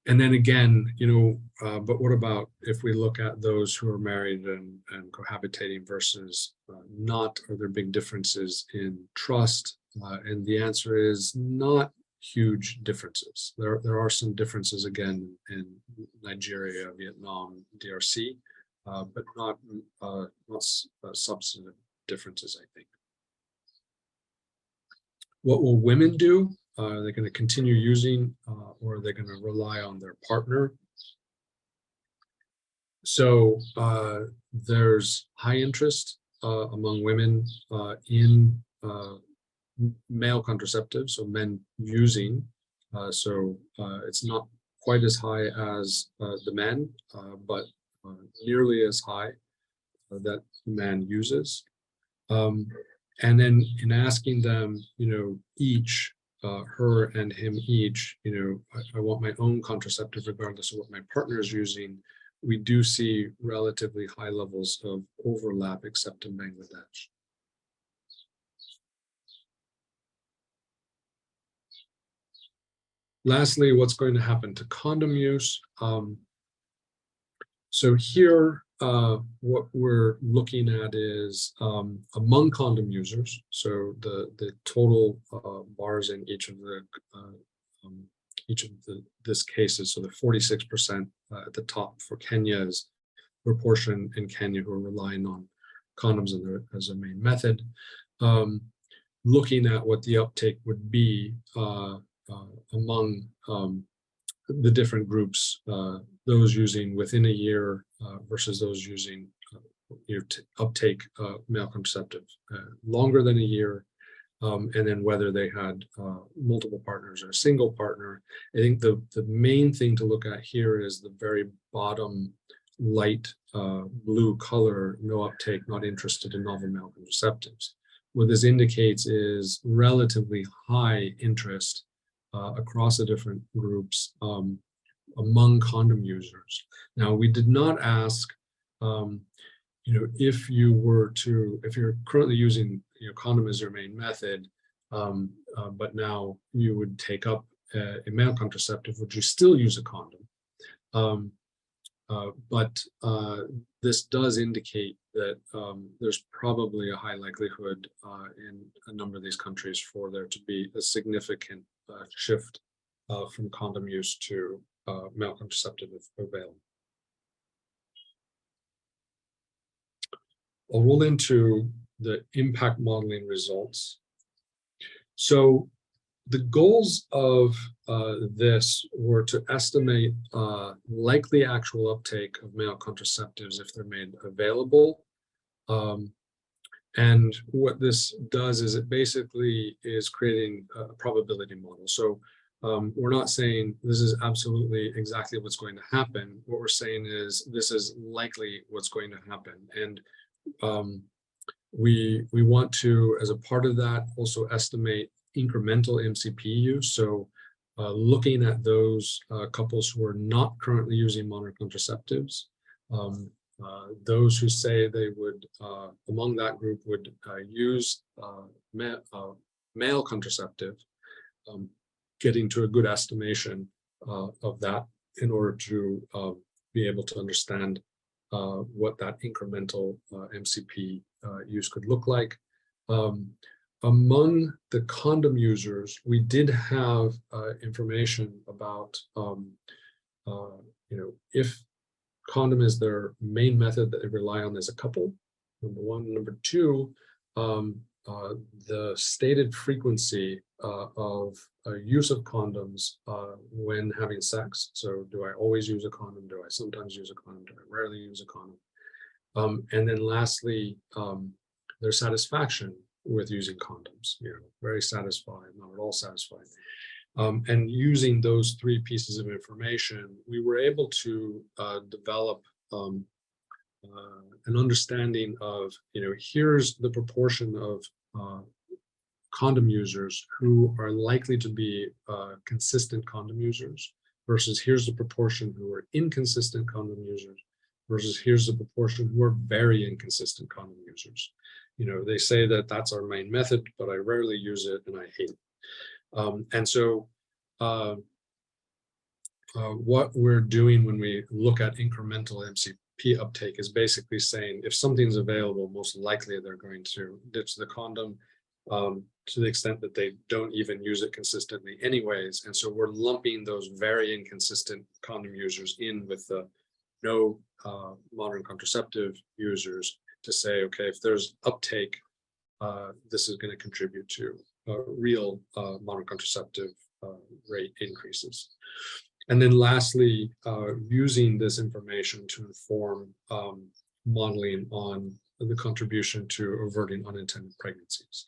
And then again, but what about if we look at those who are married and cohabitating versus not? Are there big differences in trust? And the answer is not huge differences. There are some differences again in Nigeria, Vietnam, DRC, but not substantive differences, I think. What will women do? Are they going to continue using, or are they going to rely on their partner? So there's high interest among women in male contraceptives, so men using. It's not quite as high as the men, but nearly as high that the man uses. And then in asking them, each, her and him each, I want my own contraceptive regardless of what my partner is using, we do see relatively high levels of overlap, except in Bangladesh. Lastly, what's going to happen to condom use? So here, what we're looking at is among condom users. So the total bars in each of this cases. So the 46% at the top for Kenya is proportion in Kenya who are relying on condoms as a main method. Looking at what the uptake would be among the different groups, those using within a year versus those using uptake male contraceptive longer than a year, and then whether they had multiple partners or a single partner. I think the main thing to look at here is the very bottom light blue color, no uptake, not interested in novel male contraceptives. What this indicates is relatively high interest across the different groups among condom users. Now, we did not ask, if you're currently using condom as your main method, but now you would take up a male contraceptive, would you still use a condom? But this does indicate that there's probably a high likelihood in a number of these countries for there to be a significant shift from condom use to male contraceptive if available. I'll roll into the impact modeling results. So the goals of this were to estimate likely actual uptake of male contraceptives if they're made available. And what this does is it basically is creating a probability model. So we're not saying this is absolutely exactly what's going to happen. What we're saying is this is likely what's going to happen. And we want to, as a part of that, also estimate incremental MCP use. So looking at those couples who are not currently using modern contraceptives, those who say they would, among that group, would use male contraceptive, getting to a good estimation of that in order to be able to understand what that incremental MCP use could look like. Among the condom users, we did have information about, if condom is their main method that they rely on as a couple, number one. Number two, the stated frequency of use of condoms when having sex. So do I always use a condom? Do I sometimes use a condom? Do I rarely use a condom? And then lastly, their satisfaction with using condoms, very satisfied, not at all satisfied. And using those three pieces of information, we were able to develop an understanding of, here's the proportion of condom users who are likely to be consistent condom users versus here's the proportion who are inconsistent condom users versus here's the proportion who are very inconsistent condom users. They say that that's our main method, but I rarely use it and I hate it. And so what we're doing when we look at incremental MCP uptake is basically saying if something's available, most likely they're going to ditch the condom to the extent that they don't even use it consistently anyways. And so we're lumping those very inconsistent condom users in with the no modern contraceptive users to say, okay, if there's uptake, this is going to contribute to real modern contraceptive rate increases. And then lastly, using this information to inform modeling on the contribution to averting unintended pregnancies.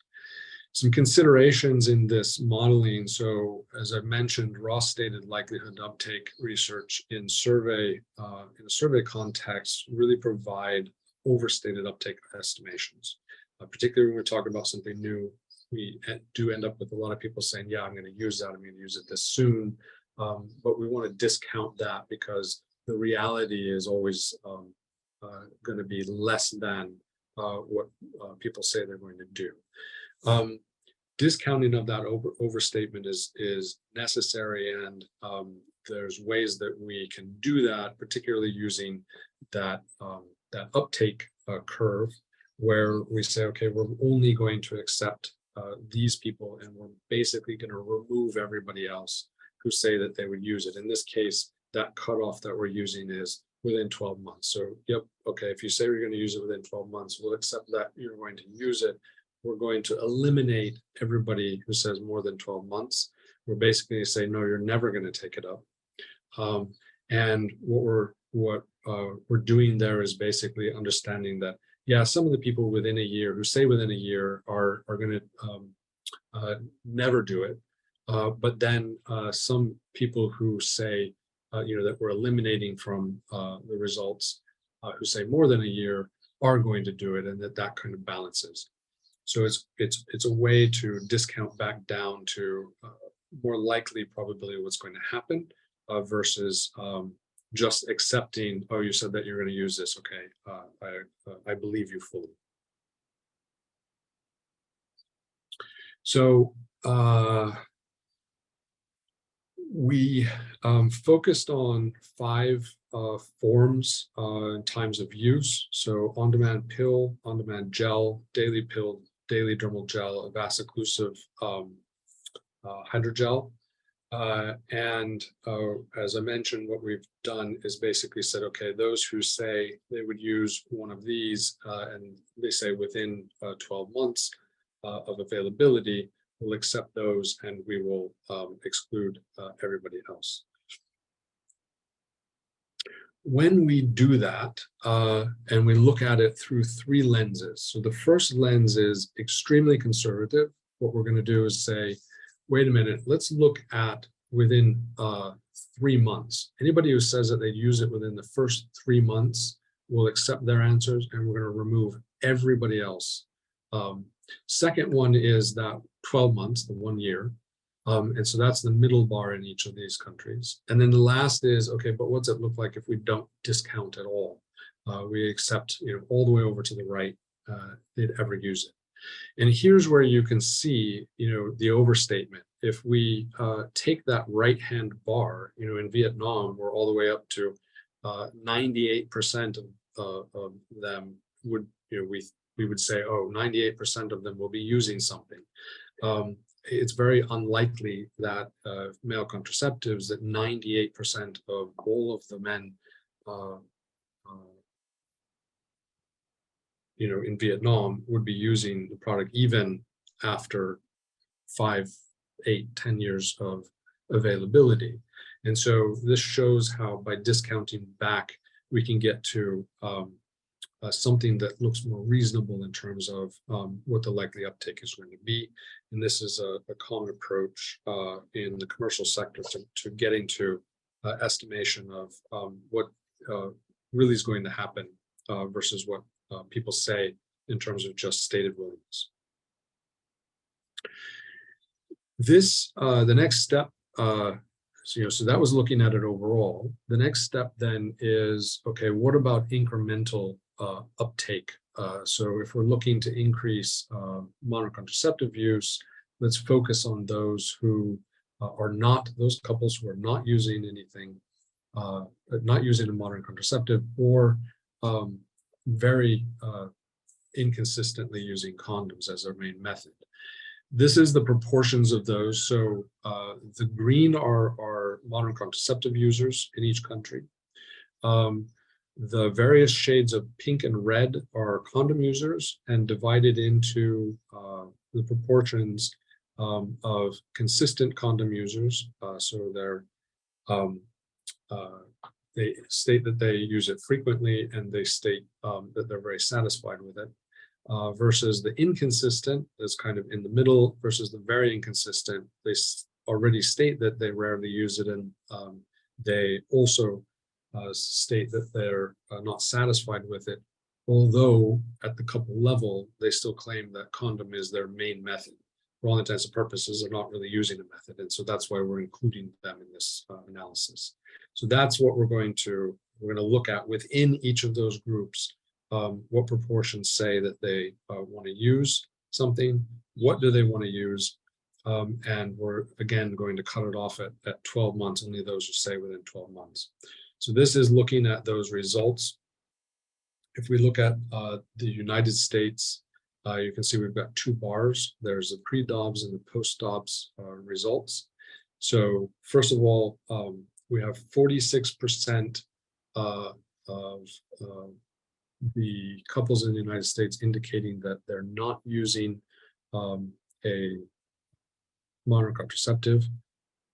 Some considerations in this modeling. So as I mentioned, raw stated likelihood uptake research in a survey context really provide overstated uptake estimations. Particularly when we're talking about something new, we do end up with a lot of people saying, yeah, I'm going to use that, I'm going to use it this soon. But we want to discount that because the reality is always going to be less than what people say they're going to do. Discounting of that overstatement is necessary, and there's ways that we can do that, particularly using that uptake curve, where we say, okay, we're only going to accept these people, and we're basically going to remove everybody else who say that they would use it. In this case, that cutoff that we're using is within 12 months. So, yep, okay, if you say we're going to use it within 12 months, we'll accept that you're going to use it. We're going to eliminate everybody who says more than 12 months. We're basically going to say, no, you're never going to take it up. And what we're doing there is basically understanding that, yeah, some of the people within a year who say within a year are going to never do it. But then some people who say, that we're eliminating from the results, who say more than a year are going to do it, and that kind of balances. So it's a way to discount back down to more likely probability of what's going to happen versus just accepting, oh, you said that you're going to use this. Okay, I believe you fully. So we focused on 5 forms and times of use. So on-demand pill, on-demand gel, daily pill, daily dermal gel, a vaso-occlusive hydrogel. And as I mentioned, what we've done is basically said, okay, those who say they would use one of these and they say within 12 months of availability, we'll accept those and we will exclude everybody else. When we do that and we look at it through 3 lenses, so the first lens is extremely conservative. What we're going to do is say, wait a minute, let's look at within 3 months. Anybody who says that they use it within the first 3 months, we'll accept their answers and we're going to remove everybody else. Second one is that 12 months, the 1 year. And so that's the middle bar in each of these countries. And then the last is, okay, but what's it look like if we don't discount at all? We accept, all the way over to the right, they'd ever use it. And here's where you can see, the overstatement. If we take that right-hand bar, in Vietnam, we're all the way up to 98% of them would, we would say, oh, 98% of them will be using something. It's very unlikely that male contraceptives, that 98% of all of the men, in Vietnam would be using the product even after 5, 8, 10 years of availability. And so this shows how by discounting back, we can get to something that looks more reasonable in terms of what the likely uptake is going to be. And this is a common approach in the commercial sector to getting to estimation of what really is going to happen versus what people say in terms of just stated willingness. This, the next step, so that was looking at it overall. The next step then is, okay, what about incremental uptake? So if we're looking to increase modern contraceptive use, let's focus on those who are not, those couples who are not using anything, not using a modern contraceptive, or very inconsistently using condoms as their main method. This is the proportions of those. So the green are modern contraceptive users in each country. The various shades of pink and red are condom users, and divided into the proportions of consistent condom users. So they state that they use it frequently, and they state that they're very satisfied with it. Versus the inconsistent, that's kind of in the middle, versus the very inconsistent. They already state that they rarely use it, and they also state that they're not satisfied with it, although at the couple level, they still claim that condom is their main method. For all intents and purposes, they're not really using a method, and so that's why we're including them in this analysis. So that's what we're going to look at within each of those groups. What proportions say that they want to use something, what do they want to use, and we're again going to cut it off at 12 months, only those who say within 12 months. So this is looking at those results. If we look at the United States, you can see we've got two bars. There's the pre-DOBS and the post-DOBS results. So first of all, we have 46% of the couples in the United States indicating that they're not using a modern contraceptive,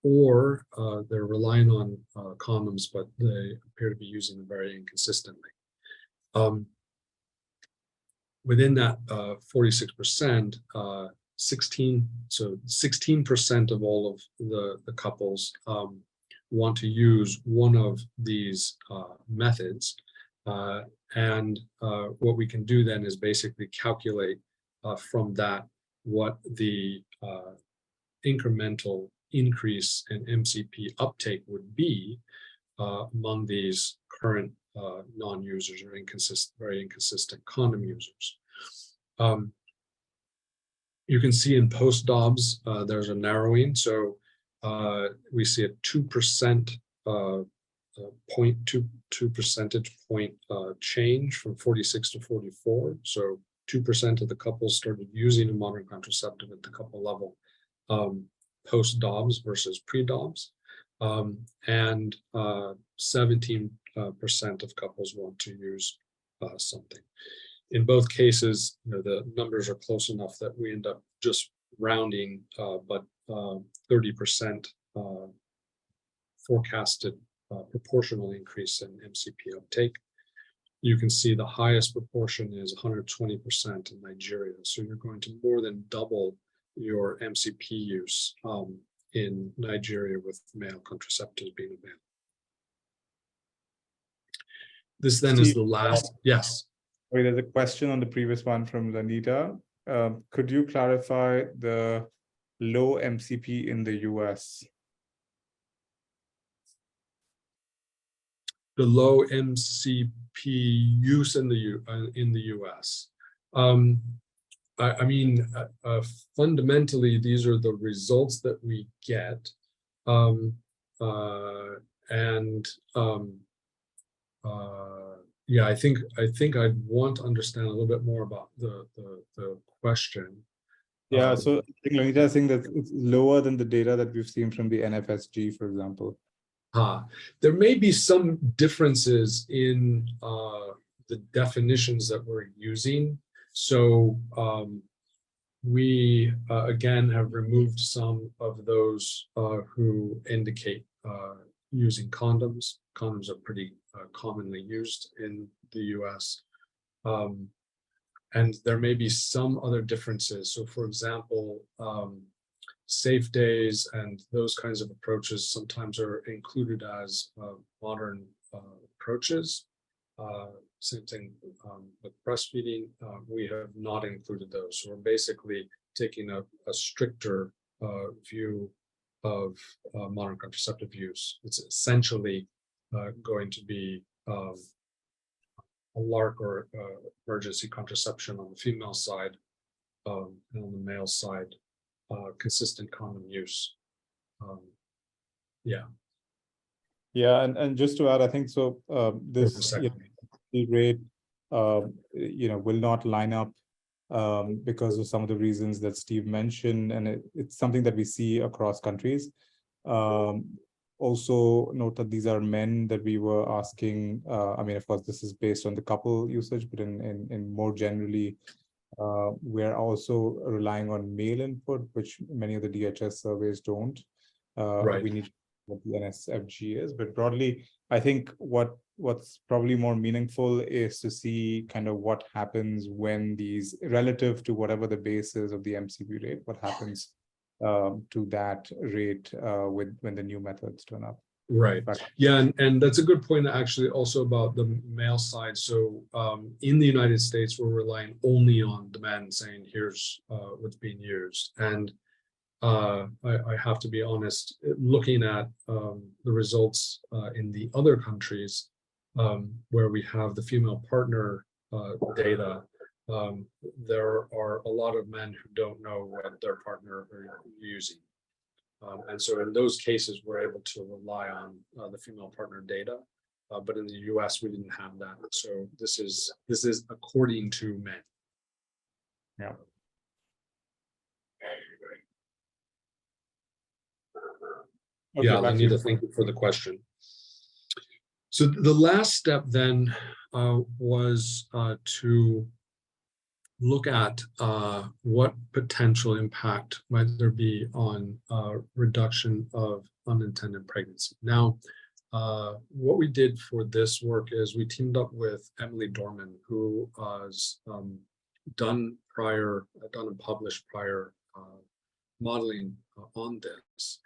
or they're relying on condoms, but they appear to be using them very inconsistently. Within that 46%, 16% of all of the couples want to use one of these methods. And what we can do then is basically calculate from that what the incremental increase in MCP uptake would be among these current non-users or very inconsistent condom users. You can see in post-DOBS, there's a narrowing. So we see a 2% 0.2 percentage point change from 46 to 44. So 2% of the couples started using a modern contraceptive at the couple level post-DOBS versus pre-DOBS. And 17% of couples want to use something. In both cases, the numbers are close enough that we end up just rounding, but 30% forecasted proportional increase in MCP uptake. You can see the highest proportion is 120% in Nigeria. So you're going to more than double your MCP use in Nigeria with male contraceptives being available. This then is the last, yes. Wait, there's a question on the previous one from Lanita. Could you clarify the low MCP in the US? The low MCP use in the US. I mean, fundamentally, these are the results that we get, yeah, I think I'd want to understand a little bit more about the question. Yeah, so I think Lanita is saying that it's lower than the data that we've seen from the NFSG, for example. There may be some differences in the definitions that we're using. So we, again, have removed some of those who indicate using condoms. Condoms are pretty commonly used in the US. And there may be some other differences. So for example, safe days and those kinds of approaches sometimes are included as modern approaches. Same thing with breastfeeding. We have not included those. So we're basically taking a stricter view of modern contraceptive use. It's essentially going to be a LARC or emergency contraception on the female side, and on the male side, consistent condom use. Yeah. Yeah, and just to add, I think so. This rate, will not line up because of some of the reasons that Steve mentioned, and it's something that we see across countries. Also note that these are men that we were asking. I mean, of course, this is based on the couple usage, but in more generally, We're also relying on male input, which many of the DHS surveys don't. Right. We need what the NSFG is, but broadly, I think what's probably more meaningful is to see kind of what happens when these, relative to whatever the base is of the MCP rate, what happens to that rate when the new methods turn up. Right. Yeah, and that's a good point actually also about the male side. So in the United States, we're relying only on demand, saying here's what's being used. And I have to be honest, looking at the results in the other countries where we have the female partner data, there are a lot of men who don't know what their partner are using. And so in those cases, we're able to rely on the female partner data. But in the US, we didn't have that. So this is according to men. Yeah. Okay, yeah, Melinda, thank you for the question. So the last step then was to look at what potential impact might there be on reduction of unintended pregnancy. Now, what we did for this work is we teamed up with Emily Dorman, who has done and published prior modeling on this.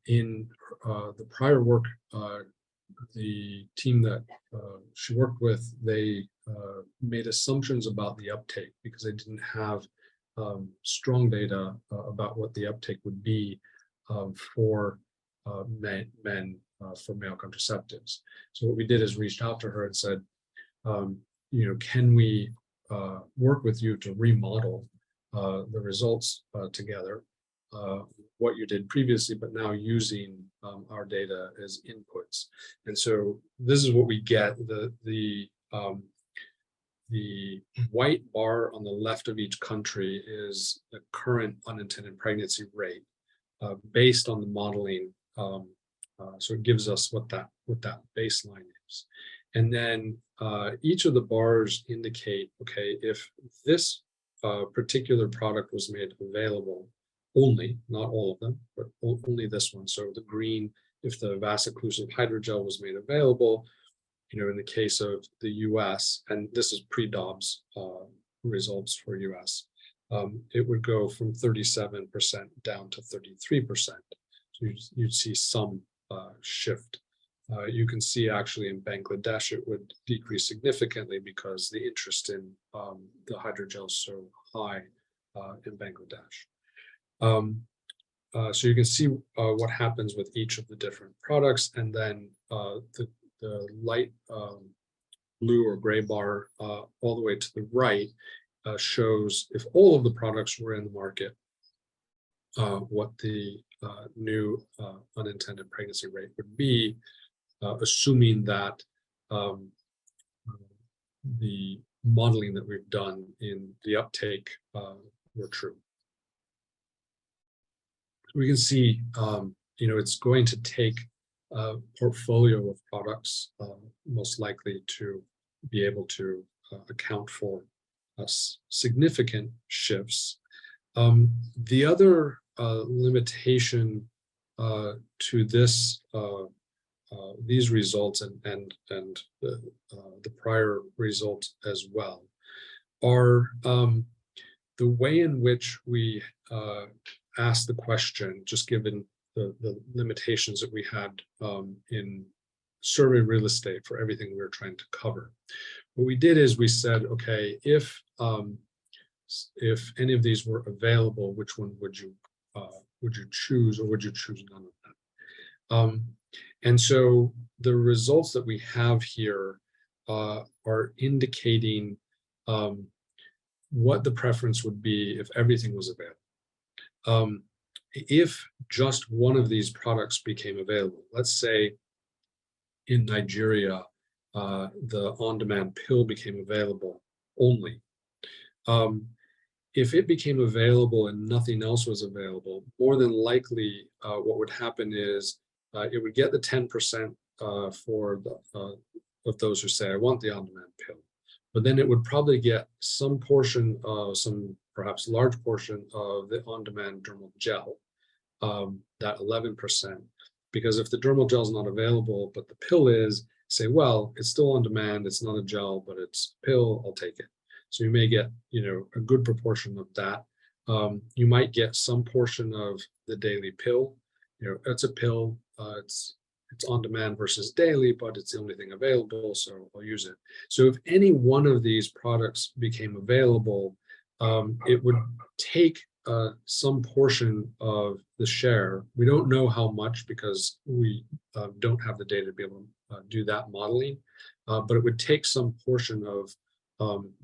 In the prior work, the team that she worked with, they made assumptions about the uptake because they didn't have strong data about what the uptake would be for men for male contraceptives. So what we did is reached out to her and said, can we work with you to remodel the results together, what you did previously, but now using our data as inputs. And so this is what we get. The white bar on the left of each country is the current unintended pregnancy rate based on the modeling. So it gives us what that baseline is. And then each of the bars indicate, okay, if this particular product was made available, only, not all of them, but only this one. So the green, if the vas-occlusive hydrogel was made available, in the case of the US, and this is pre-Dobbs results for US, it would go from 37% down to 33%. So you'd see some shift. You can see actually in Bangladesh, it would decrease significantly because the interest in the hydrogel is so high in Bangladesh. So you can see what happens with each of the different products, and then the light blue or gray bar all the way to the right shows if all of the products were in the market, what the new unintended pregnancy rate would be, assuming that the modeling that we've done in the uptake were true. We can see, it's going to take a portfolio of products, most likely to be able to account for significant shifts. The other limitation to this, these results and the prior results as well are the way in which we asked the question, just given the limitations that we had in survey real estate for everything we were trying to cover. What we did is we said, okay, if any of these were available, which one would you choose, or would you choose none of them? And so the results that we have here are indicating what the preference would be if everything was available. If just one of these products became available, let's say in Nigeria, the on-demand pill became available only. If it became available and nothing else was available, more than likely what would happen is it would get the 10% for of those who say, I want the on-demand pill. but then it would probably get some portion of perhaps large portion of the on-demand dermal gel, that 11%. Because if the dermal gel is not available, but the pill is, say, well, it's still on demand, it's not a gel, but it's a pill, I'll take it. So you may get, a good proportion of that. You might get some portion of the daily pill. It's a pill, it's on demand versus daily, but it's the only thing available, so I'll use it. So if any one of these products became available, it would take some portion of the share. We don't know how much because we don't have the data to be able to do that modeling, but it would take some portion of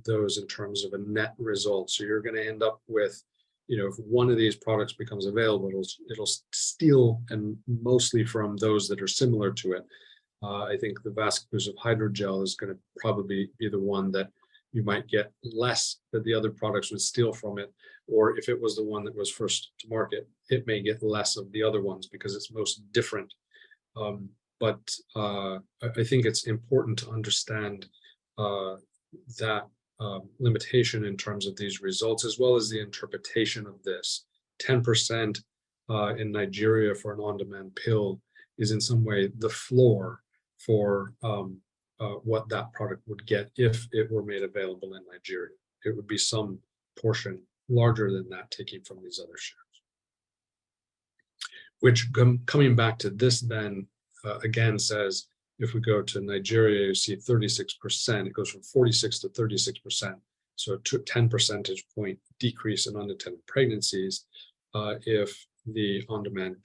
those in terms of a net result. So you're going to end up with, if one of these products becomes available, it'll steal, and mostly from those that are similar to it. I think the vaso-occlusive hydrogel is going to probably be the one that you might get less, that the other products would steal from it. Or if it was the one that was first to market, it may get less of the other ones because it's most different. But I think it's important to understand that limitation in terms of these results, as well as the interpretation of this. 10% in Nigeria for an on-demand pill is in some way the floor for what that product would get if it were made available in Nigeria. It would be some portion larger than that taking from these other shares. Which, coming back to this then, again says, if we go to Nigeria, you see 36%, it goes from 46 to 36%. So a 10 percentage point decrease in unintended pregnancies if the on-demand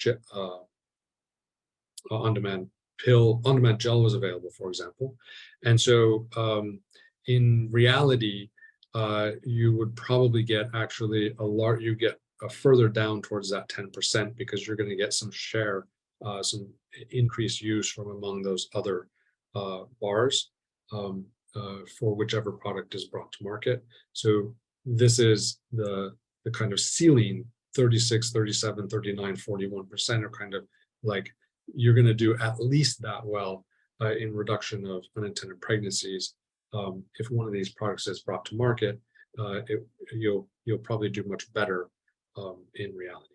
gel was available, for example. And so in reality, you would probably get actually you get a further down towards that 10% because you're going to get some share, some increased use from among those other bars for whichever product is brought to market. So this is the kind of ceiling. 36, 37, 39, 41% are kind of like, you're going to do at least that well in reduction of unintended pregnancies. If one of these products is brought to market, you'll probably do much better in reality.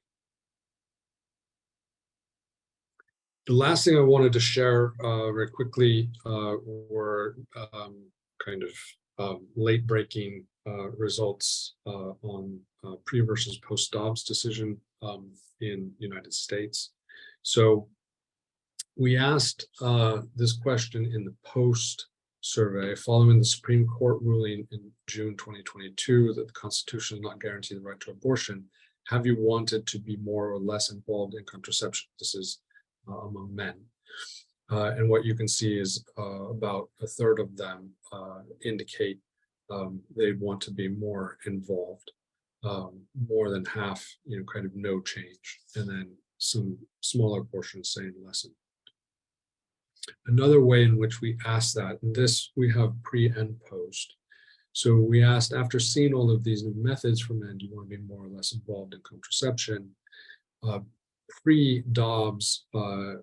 The last thing I wanted to share very quickly were kind of late-breaking results on pre versus post-Dobbs decision in the United States. So we asked this question in the post survey following the Supreme Court ruling in June 2022 that the Constitution does not guarantee the right to abortion. Have you wanted to be more or less involved in contraception? This is among men. And what you can see is about a third of them indicate they want to be more involved. More than half, kind of no change, and then some smaller portions saying less. Another way in which we ask that, and this we have pre and post. So we asked, after seeing all of these new methods for men, do you want to be more or less involved in contraception? Pre-Dobbs,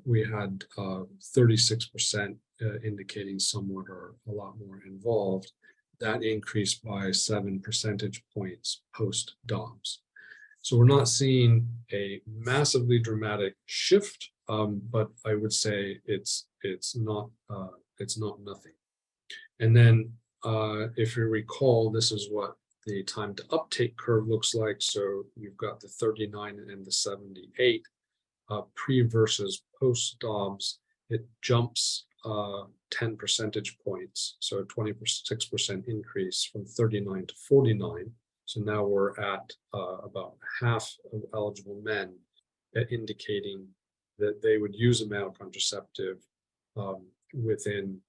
we had 36% indicating somewhat or a lot more involved. That increased by 7 percentage points post-Dobbs. So we're not seeing a massively dramatic shift, but I would say it's not nothing. And then if you recall, this is what the time to uptake curve looks like. So you've got the 39 and the 78 pre versus post-Dobbs. It jumps 10 percentage points, so a 26% increase from 39 to 49. So now we're at about half of eligible men indicating that they would use a male contraceptive within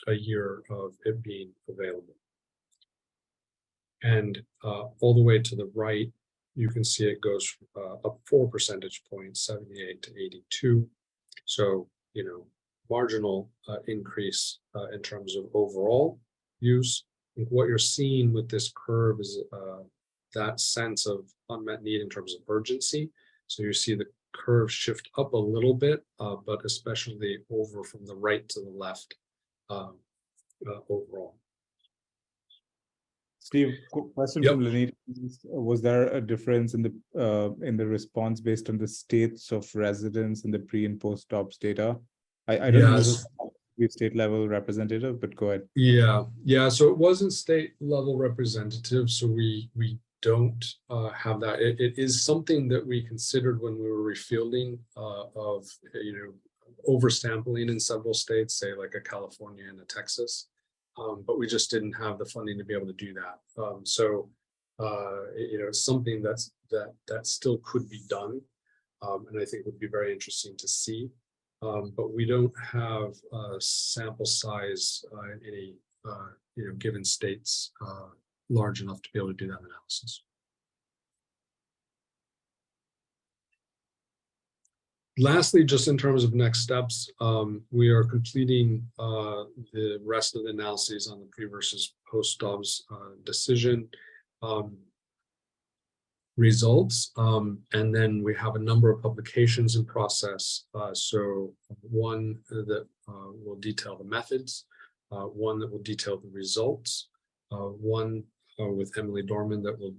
a year of it being available. And all the way to the right, you can see it goes up 4 percentage points, 78 to 82. So, marginal increase in terms of overall use. I think what you're seeing with this curve is that sense of unmet need in terms of urgency. So you see the curve shift up a little bit, but especially over from the right to the left overall. Steve, question Yep. from Lenita. Was there a difference in the response based on the states of residence in the pre and post ops data? I don't know if this is state level representative, but go ahead. Yeah. So it wasn't state level representative. So we don't have that. It is something that we considered when we were refielding of oversampling in several states, say like a California and a Texas. But we just didn't have the funding to be able to do that. It's something that still could be done, and I think would be very interesting to see. But we don't have a sample size in any given states large enough to be able to do that analysis. Lastly, just in terms of next steps, we are completing the rest of the analyses on the pre versus post OBS decision results. And then we have a number of publications in process. So one that will detail the methods, one that will detail the results, one with Emily Dorman that will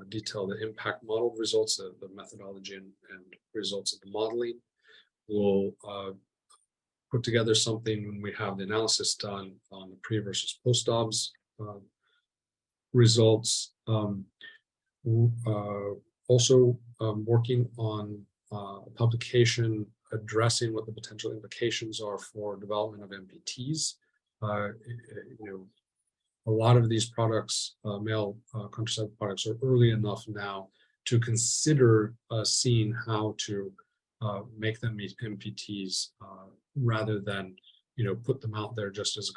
detail the impact model results, the methodology and results of the modeling. We'll put together something when we have the analysis done on the pre versus post OBS results. Also working on a publication addressing what the potential implications are for development of MPTs. A lot of these products, male contraceptive products, are early enough now to consider seeing how to make them meet MPTs rather than put them out there just as a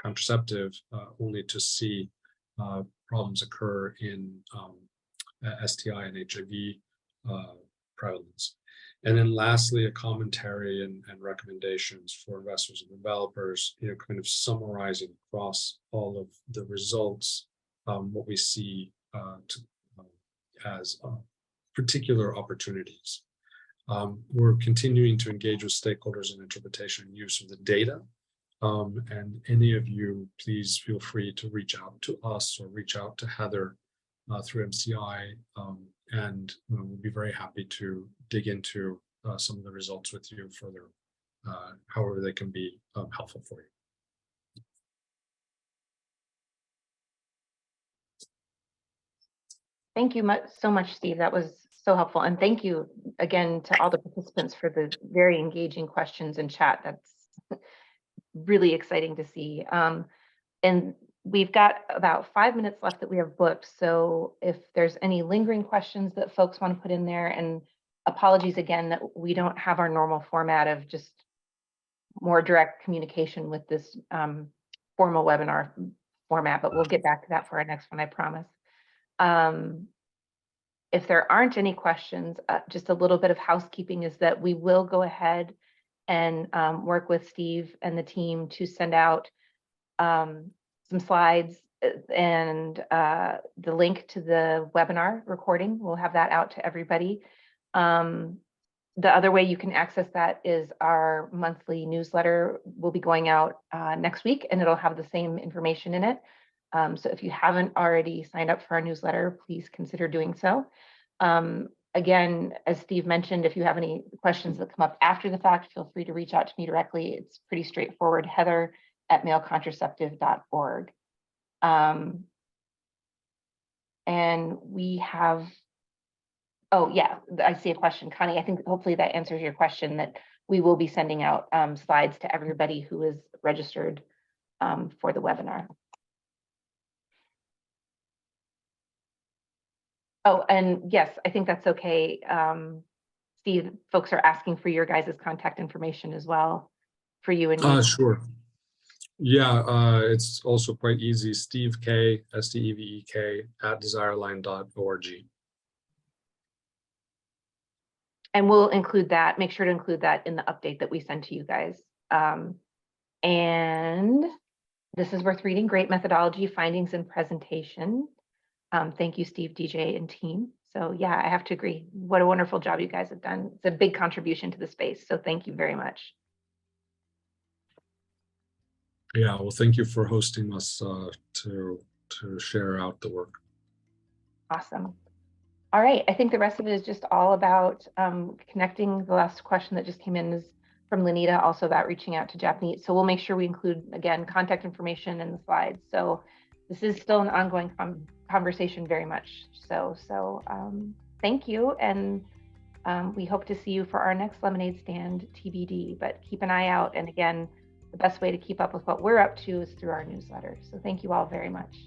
contraceptive only to see problems occur in STI and HIV prevalence. And then lastly, a commentary and recommendations for investors and developers, kind of summarizing across all of the results, what we see as particular opportunities. We're continuing to engage with stakeholders in interpretation and use of the data. And any of you, please feel free to reach out to us or reach out to Heather through MCI. And we'll be very happy to dig into some of the results with you further, however they can be helpful for you. Thank you so much, Steve. That was so helpful. And thank you again to all the participants for the very engaging questions in chat. That's really exciting to see. And we've got about 5 minutes left that we have booked. So if there's any lingering questions that folks want to put in there, and apologies again that we don't have our normal format of just more direct communication with this formal webinar format, but we'll get back to that for our next one, I promise. If there aren't any questions, just a little bit of housekeeping is that we will go ahead and work with Steve and the team to send out some slides and the link to the webinar recording. We'll have that out to everybody. The other way you can access that is our monthly newsletter will be going out next week, and it'll have the same information in it. So if you haven't already signed up for our newsletter, please consider doing so. Again, as Steve mentioned, if you have any questions that come up after the fact, feel free to reach out to me directly. It's pretty straightforward, heather@malecontraceptive.org. And we have, oh yeah, I see a question, Connie. I think hopefully that answers your question, that we will be sending out slides to everybody who is registered for the webinar. Oh, and yes, I think that's okay. Steve, folks are asking for your guys' contact information as well for you and me. Sure. Yeah, it's also quite easy. Steve K, STEVEK @DesireLine.org. And we'll include that, make sure to include that in the update that we send to you guys. And this is worth reading. Great methodology, findings, and presentation. Thank you, Steve, DJ, and team. So yeah, I have to agree. What a wonderful job you guys have done. It's a big contribution to the space. So thank you very much. Yeah, well, thank you for hosting us to share out the work. Awesome. All right, I think the rest of it is just all about connecting. The last question that just came in is from Lenita, also about reaching out to Japanese. So we'll make sure we include, again, contact information in the slides. So this is still an ongoing conversation very much. So thank you. And we hope to see you for our next lemonade stand TBD, but keep an eye out. And again, the best way to keep up with what we're up to is through our newsletter. So thank you all very much.